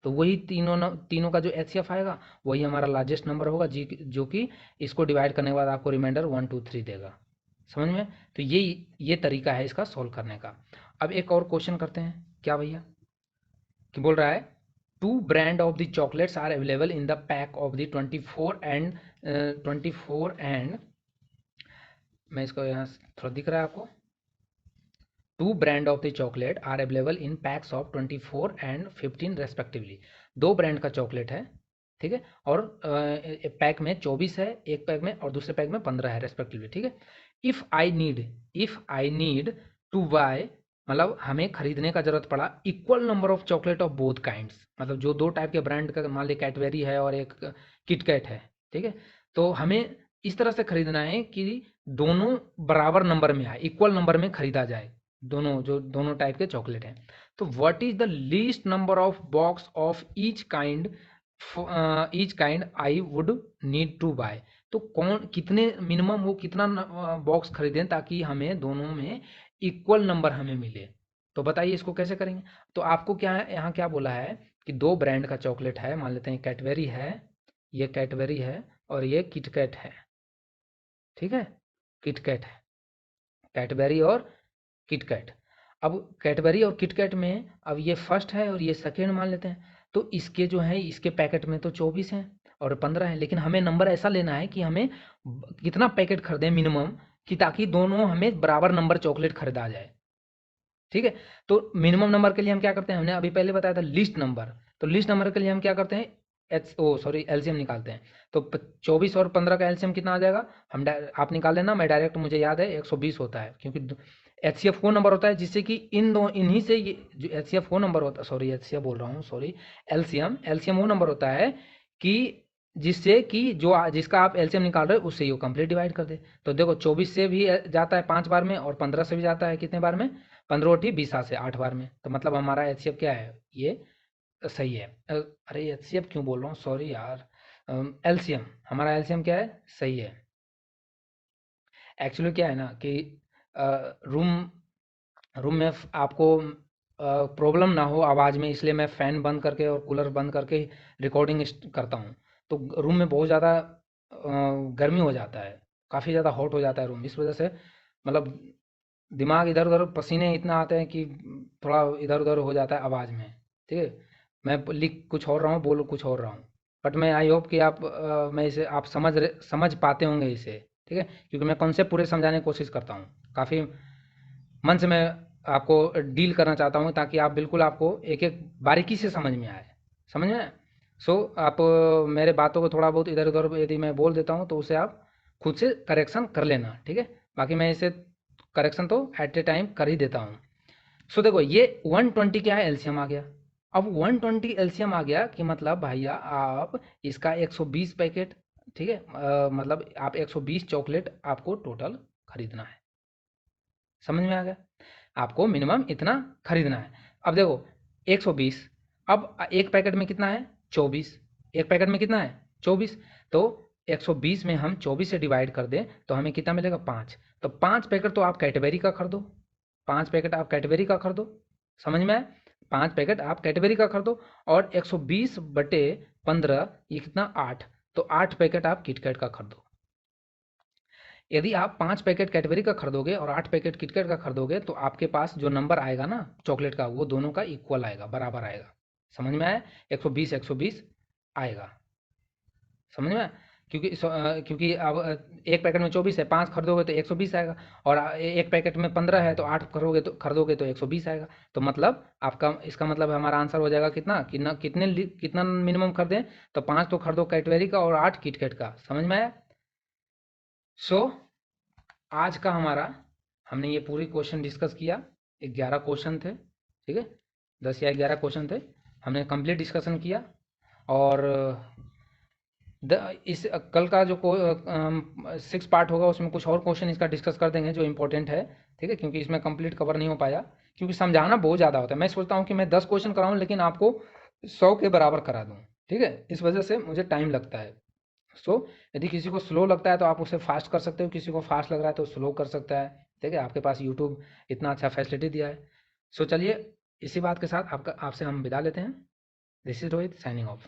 तो वही तीनों का जो एचसीएफ आएगा वही हमारा लार्जेस्ट नंबर होगा, जो कि इसको डिवाइड करने के बाद आपको रिमाइंडर 1, 2, 3 देगा। समझ में? तो ये तरीका है इसका सॉल्व करने का। अब एक और क्वेश्चन करते हैं, क्या भैया कि बोल रहा है, 2 brand of the chocolates are available in the pack of the 24 and मैं इसको यहाँ थोड़ा दिख रहा है आपको, 2 brand of the chocolate are available in packs of 24 and 15 respectively. 2 brand का चॉकलेट है, ठीक है, और एक पैक में 24 है, एक पैक में, और दूसरे पैक में 15 है रेस्पेक्टिवली। ठीक है, if I need to buy, मतलब हमें खरीदने का जरूरत पड़ा equal number of chocolate of both kinds, मतलब जो 2 टाइप के ब्रांड का, मान ली कैडबेरी है और एक किटकैट है। ठीक है, तो हमें इस तरह से खरीदना है कि दोनों बराबर नंबर में आए, इक्वल नंबर में खरीदा जाए, दोनों टाइप के चॉकलेट हैं। तो what is the least number of box of each kind I would need to buy. तो कितने मिनिमम वो कितना बॉक्स खरीदें ताकि हमें दोनों में इक्वल नंबर हमें मिले। तो बताइए इसको कैसे करेंगे। तो आपको क्या है, यहाँ क्या बोला है कि दो ब्रांड का चॉकलेट है, मान लेते हैं कैडबरी है, ये कैडबरी है और ये किटकैट है, ठीक है, किटकैट है, कैडबरी और किटकैट। अब कैडबरी और किटकैट में अब ये फर्स्ट है और ये सेकेंड मान लेते हैं, तो इसके जो है इसके पैकेट में तो 24 हैं और 15 हैं, लेकिन हमें नंबर ऐसा लेना है कि हमें कितना पैकेट खरीदें मिनिमम, कि ताकि दोनों हमें बराबर नंबर चॉकलेट खरीदा जाए, ठीक है। तो मिनिमम नंबर के लिए हम क्या करते हैं, हमने अभी पहले बताया था लिस्ट नंबर, तो लिस्ट नंबर के लिए हम क्या करते हैं, एलसीएम निकालते हैं। तो 24 और 15 का एलसीएम कितना आ जाएगा, आप निकाल लेना, मैं डायरेक्ट, मुझे याद है 120 होता है, क्योंकि एचसीएफ वो नंबर होता है जिससे कि इन्हीं से ये जो एचसीएफ वो नंबर होता है, सॉरी एचसीएफ बोल रहा हूँ, सॉरी, एलसीएम, एलसीएम वो नंबर होता है कि जिससे कि जो जिसका आप एलसीएम निकाल रहे हो उससे ये कंप्लीट डिवाइड कर दे। तो देखो 24 से भी जाता है 5 बार में और 15 से भी जाता है कितने बार में, 15 × 20 से 8 बार में। तो मतलब हमारा एचसीएफ क्या है, ये सही है। अरे एचसीएफ क्यों बोल रहा हूँ, सॉरी यार, एलसीएम, हमारा एलसीएम क्या है, सही है। एक्चुअली क्या है ना कि रूम रूम में आपको प्रॉब्लम ना हो आवाज़ में, इसलिए मैं फ़ैन बंद करके और कूलर बंद करके रिकॉर्डिंग करता हूँ। तो रूम में बहुत ज़्यादा गर्मी हो जाता है, काफ़ी ज़्यादा हॉट हो जाता है रूम, इस वजह से मतलब दिमाग इधर उधर, पसीने इतना आते हैं कि थोड़ा इधर उधर हो जाता है आवाज़ में, ठीक है। मैं लिख कुछ और रहा हूँ, बोल कुछ और रहा हूँ, बट मैं आई होप कि आप मैं इसे आप समझ पाते होंगे इसे, ठीक है, क्योंकि मैं कॉन्सेप्ट पूरे समझाने की कोशिश करता हूँ, काफ़ी मन से मैं आपको डील करना चाहता हूँ, ताकि आप बिल्कुल आपको एक एक बारीकी से समझ में आए, समझ में आए। सो आप मेरे बातों को थोड़ा बहुत इधर उधर यदि मैं बोल देता हूँ तो उसे आप खुद से करेक्शन कर लेना, ठीक है। बाकी मैं इसे करेक्शन तो एट ए टाइम कर ही देता हूँ। सो देखो ये 120 क्या है, एलसीएम आ गया। अब 120 एलसीएम आ गया कि मतलब भैया आप इसका 120 पैकेट, ठीक है, मतलब आप 120 चॉकलेट आपको टोटल खरीदना है, समझ में आ गया, आपको मिनिमम इतना खरीदना है। अब देखो 120, अब एक पैकेट में कितना है, 24, एक पैकेट में कितना है 24, तो 120 में हम 24 से डिवाइड कर दें तो हमें कितना मिलेगा, 5। तो 5 पैकेट तो आप कैडबरी का खरीदो, 5 पैकेट आप कैडबरी का खरीदो, समझ में आया, 5 पैकेट आप कैडबरी का खरीदो, और 120/15 ये कितना, 8, तो 8 पैकेट आप किटकैट का खरीदो। यदि आप 5 पैकेट कैडबरी का खरीदोगे और 8 पैकेट किटकैट का खरीदोगे तो आपके पास जो नंबर आएगा ना चॉकलेट का, वो दोनों का इक्वल आएगा, बराबर आएगा, समझ में आया, 120 120 आएगा, समझ में आया। क्योंकि अब एक पैकेट में 24 है, 5 खरीदोगे तो 120 आएगा, और एक पैकेट में 15 है तो 8 खरीदोगे तो 120 आएगा। तो मतलब आपका इसका मतलब हमारा आंसर हो जाएगा कितना, कितना मिनिमम खरीदें, तो 5 तो खरीदो कैडबरी का और 8 किटकैट का, समझ में आया। सो आज का हमारा, हमने ये पूरी क्वेश्चन डिस्कस किया, 11 क्वेश्चन थे, ठीक है, 10 या 11 क्वेश्चन थे, हमने कंप्लीट डिस्कशन किया। और इस कल का जो 6 पार्ट होगा उसमें कुछ और क्वेश्चन इसका डिस्कस कर देंगे जो इंपॉर्टेंट है, ठीक है, क्योंकि इसमें कंप्लीट कवर नहीं हो पाया, क्योंकि समझाना बहुत ज़्यादा होता है। मैं सोचता हूँ कि मैं 10 क्वेश्चन कराऊँ लेकिन आपको 100 के बराबर करा दूँ, ठीक है, इस वजह से मुझे टाइम लगता है। सो यदि किसी को स्लो लगता है तो आप उसे फास्ट कर सकते हो, किसी को फास्ट लग रहा है तो स्लो कर सकता है, ठीक है, आपके पास यूट्यूब इतना अच्छा फैसिलिटी दिया है। सो चलिए इसी बात के साथ आपसे हम विदा लेते हैं। This is Rohit signing off.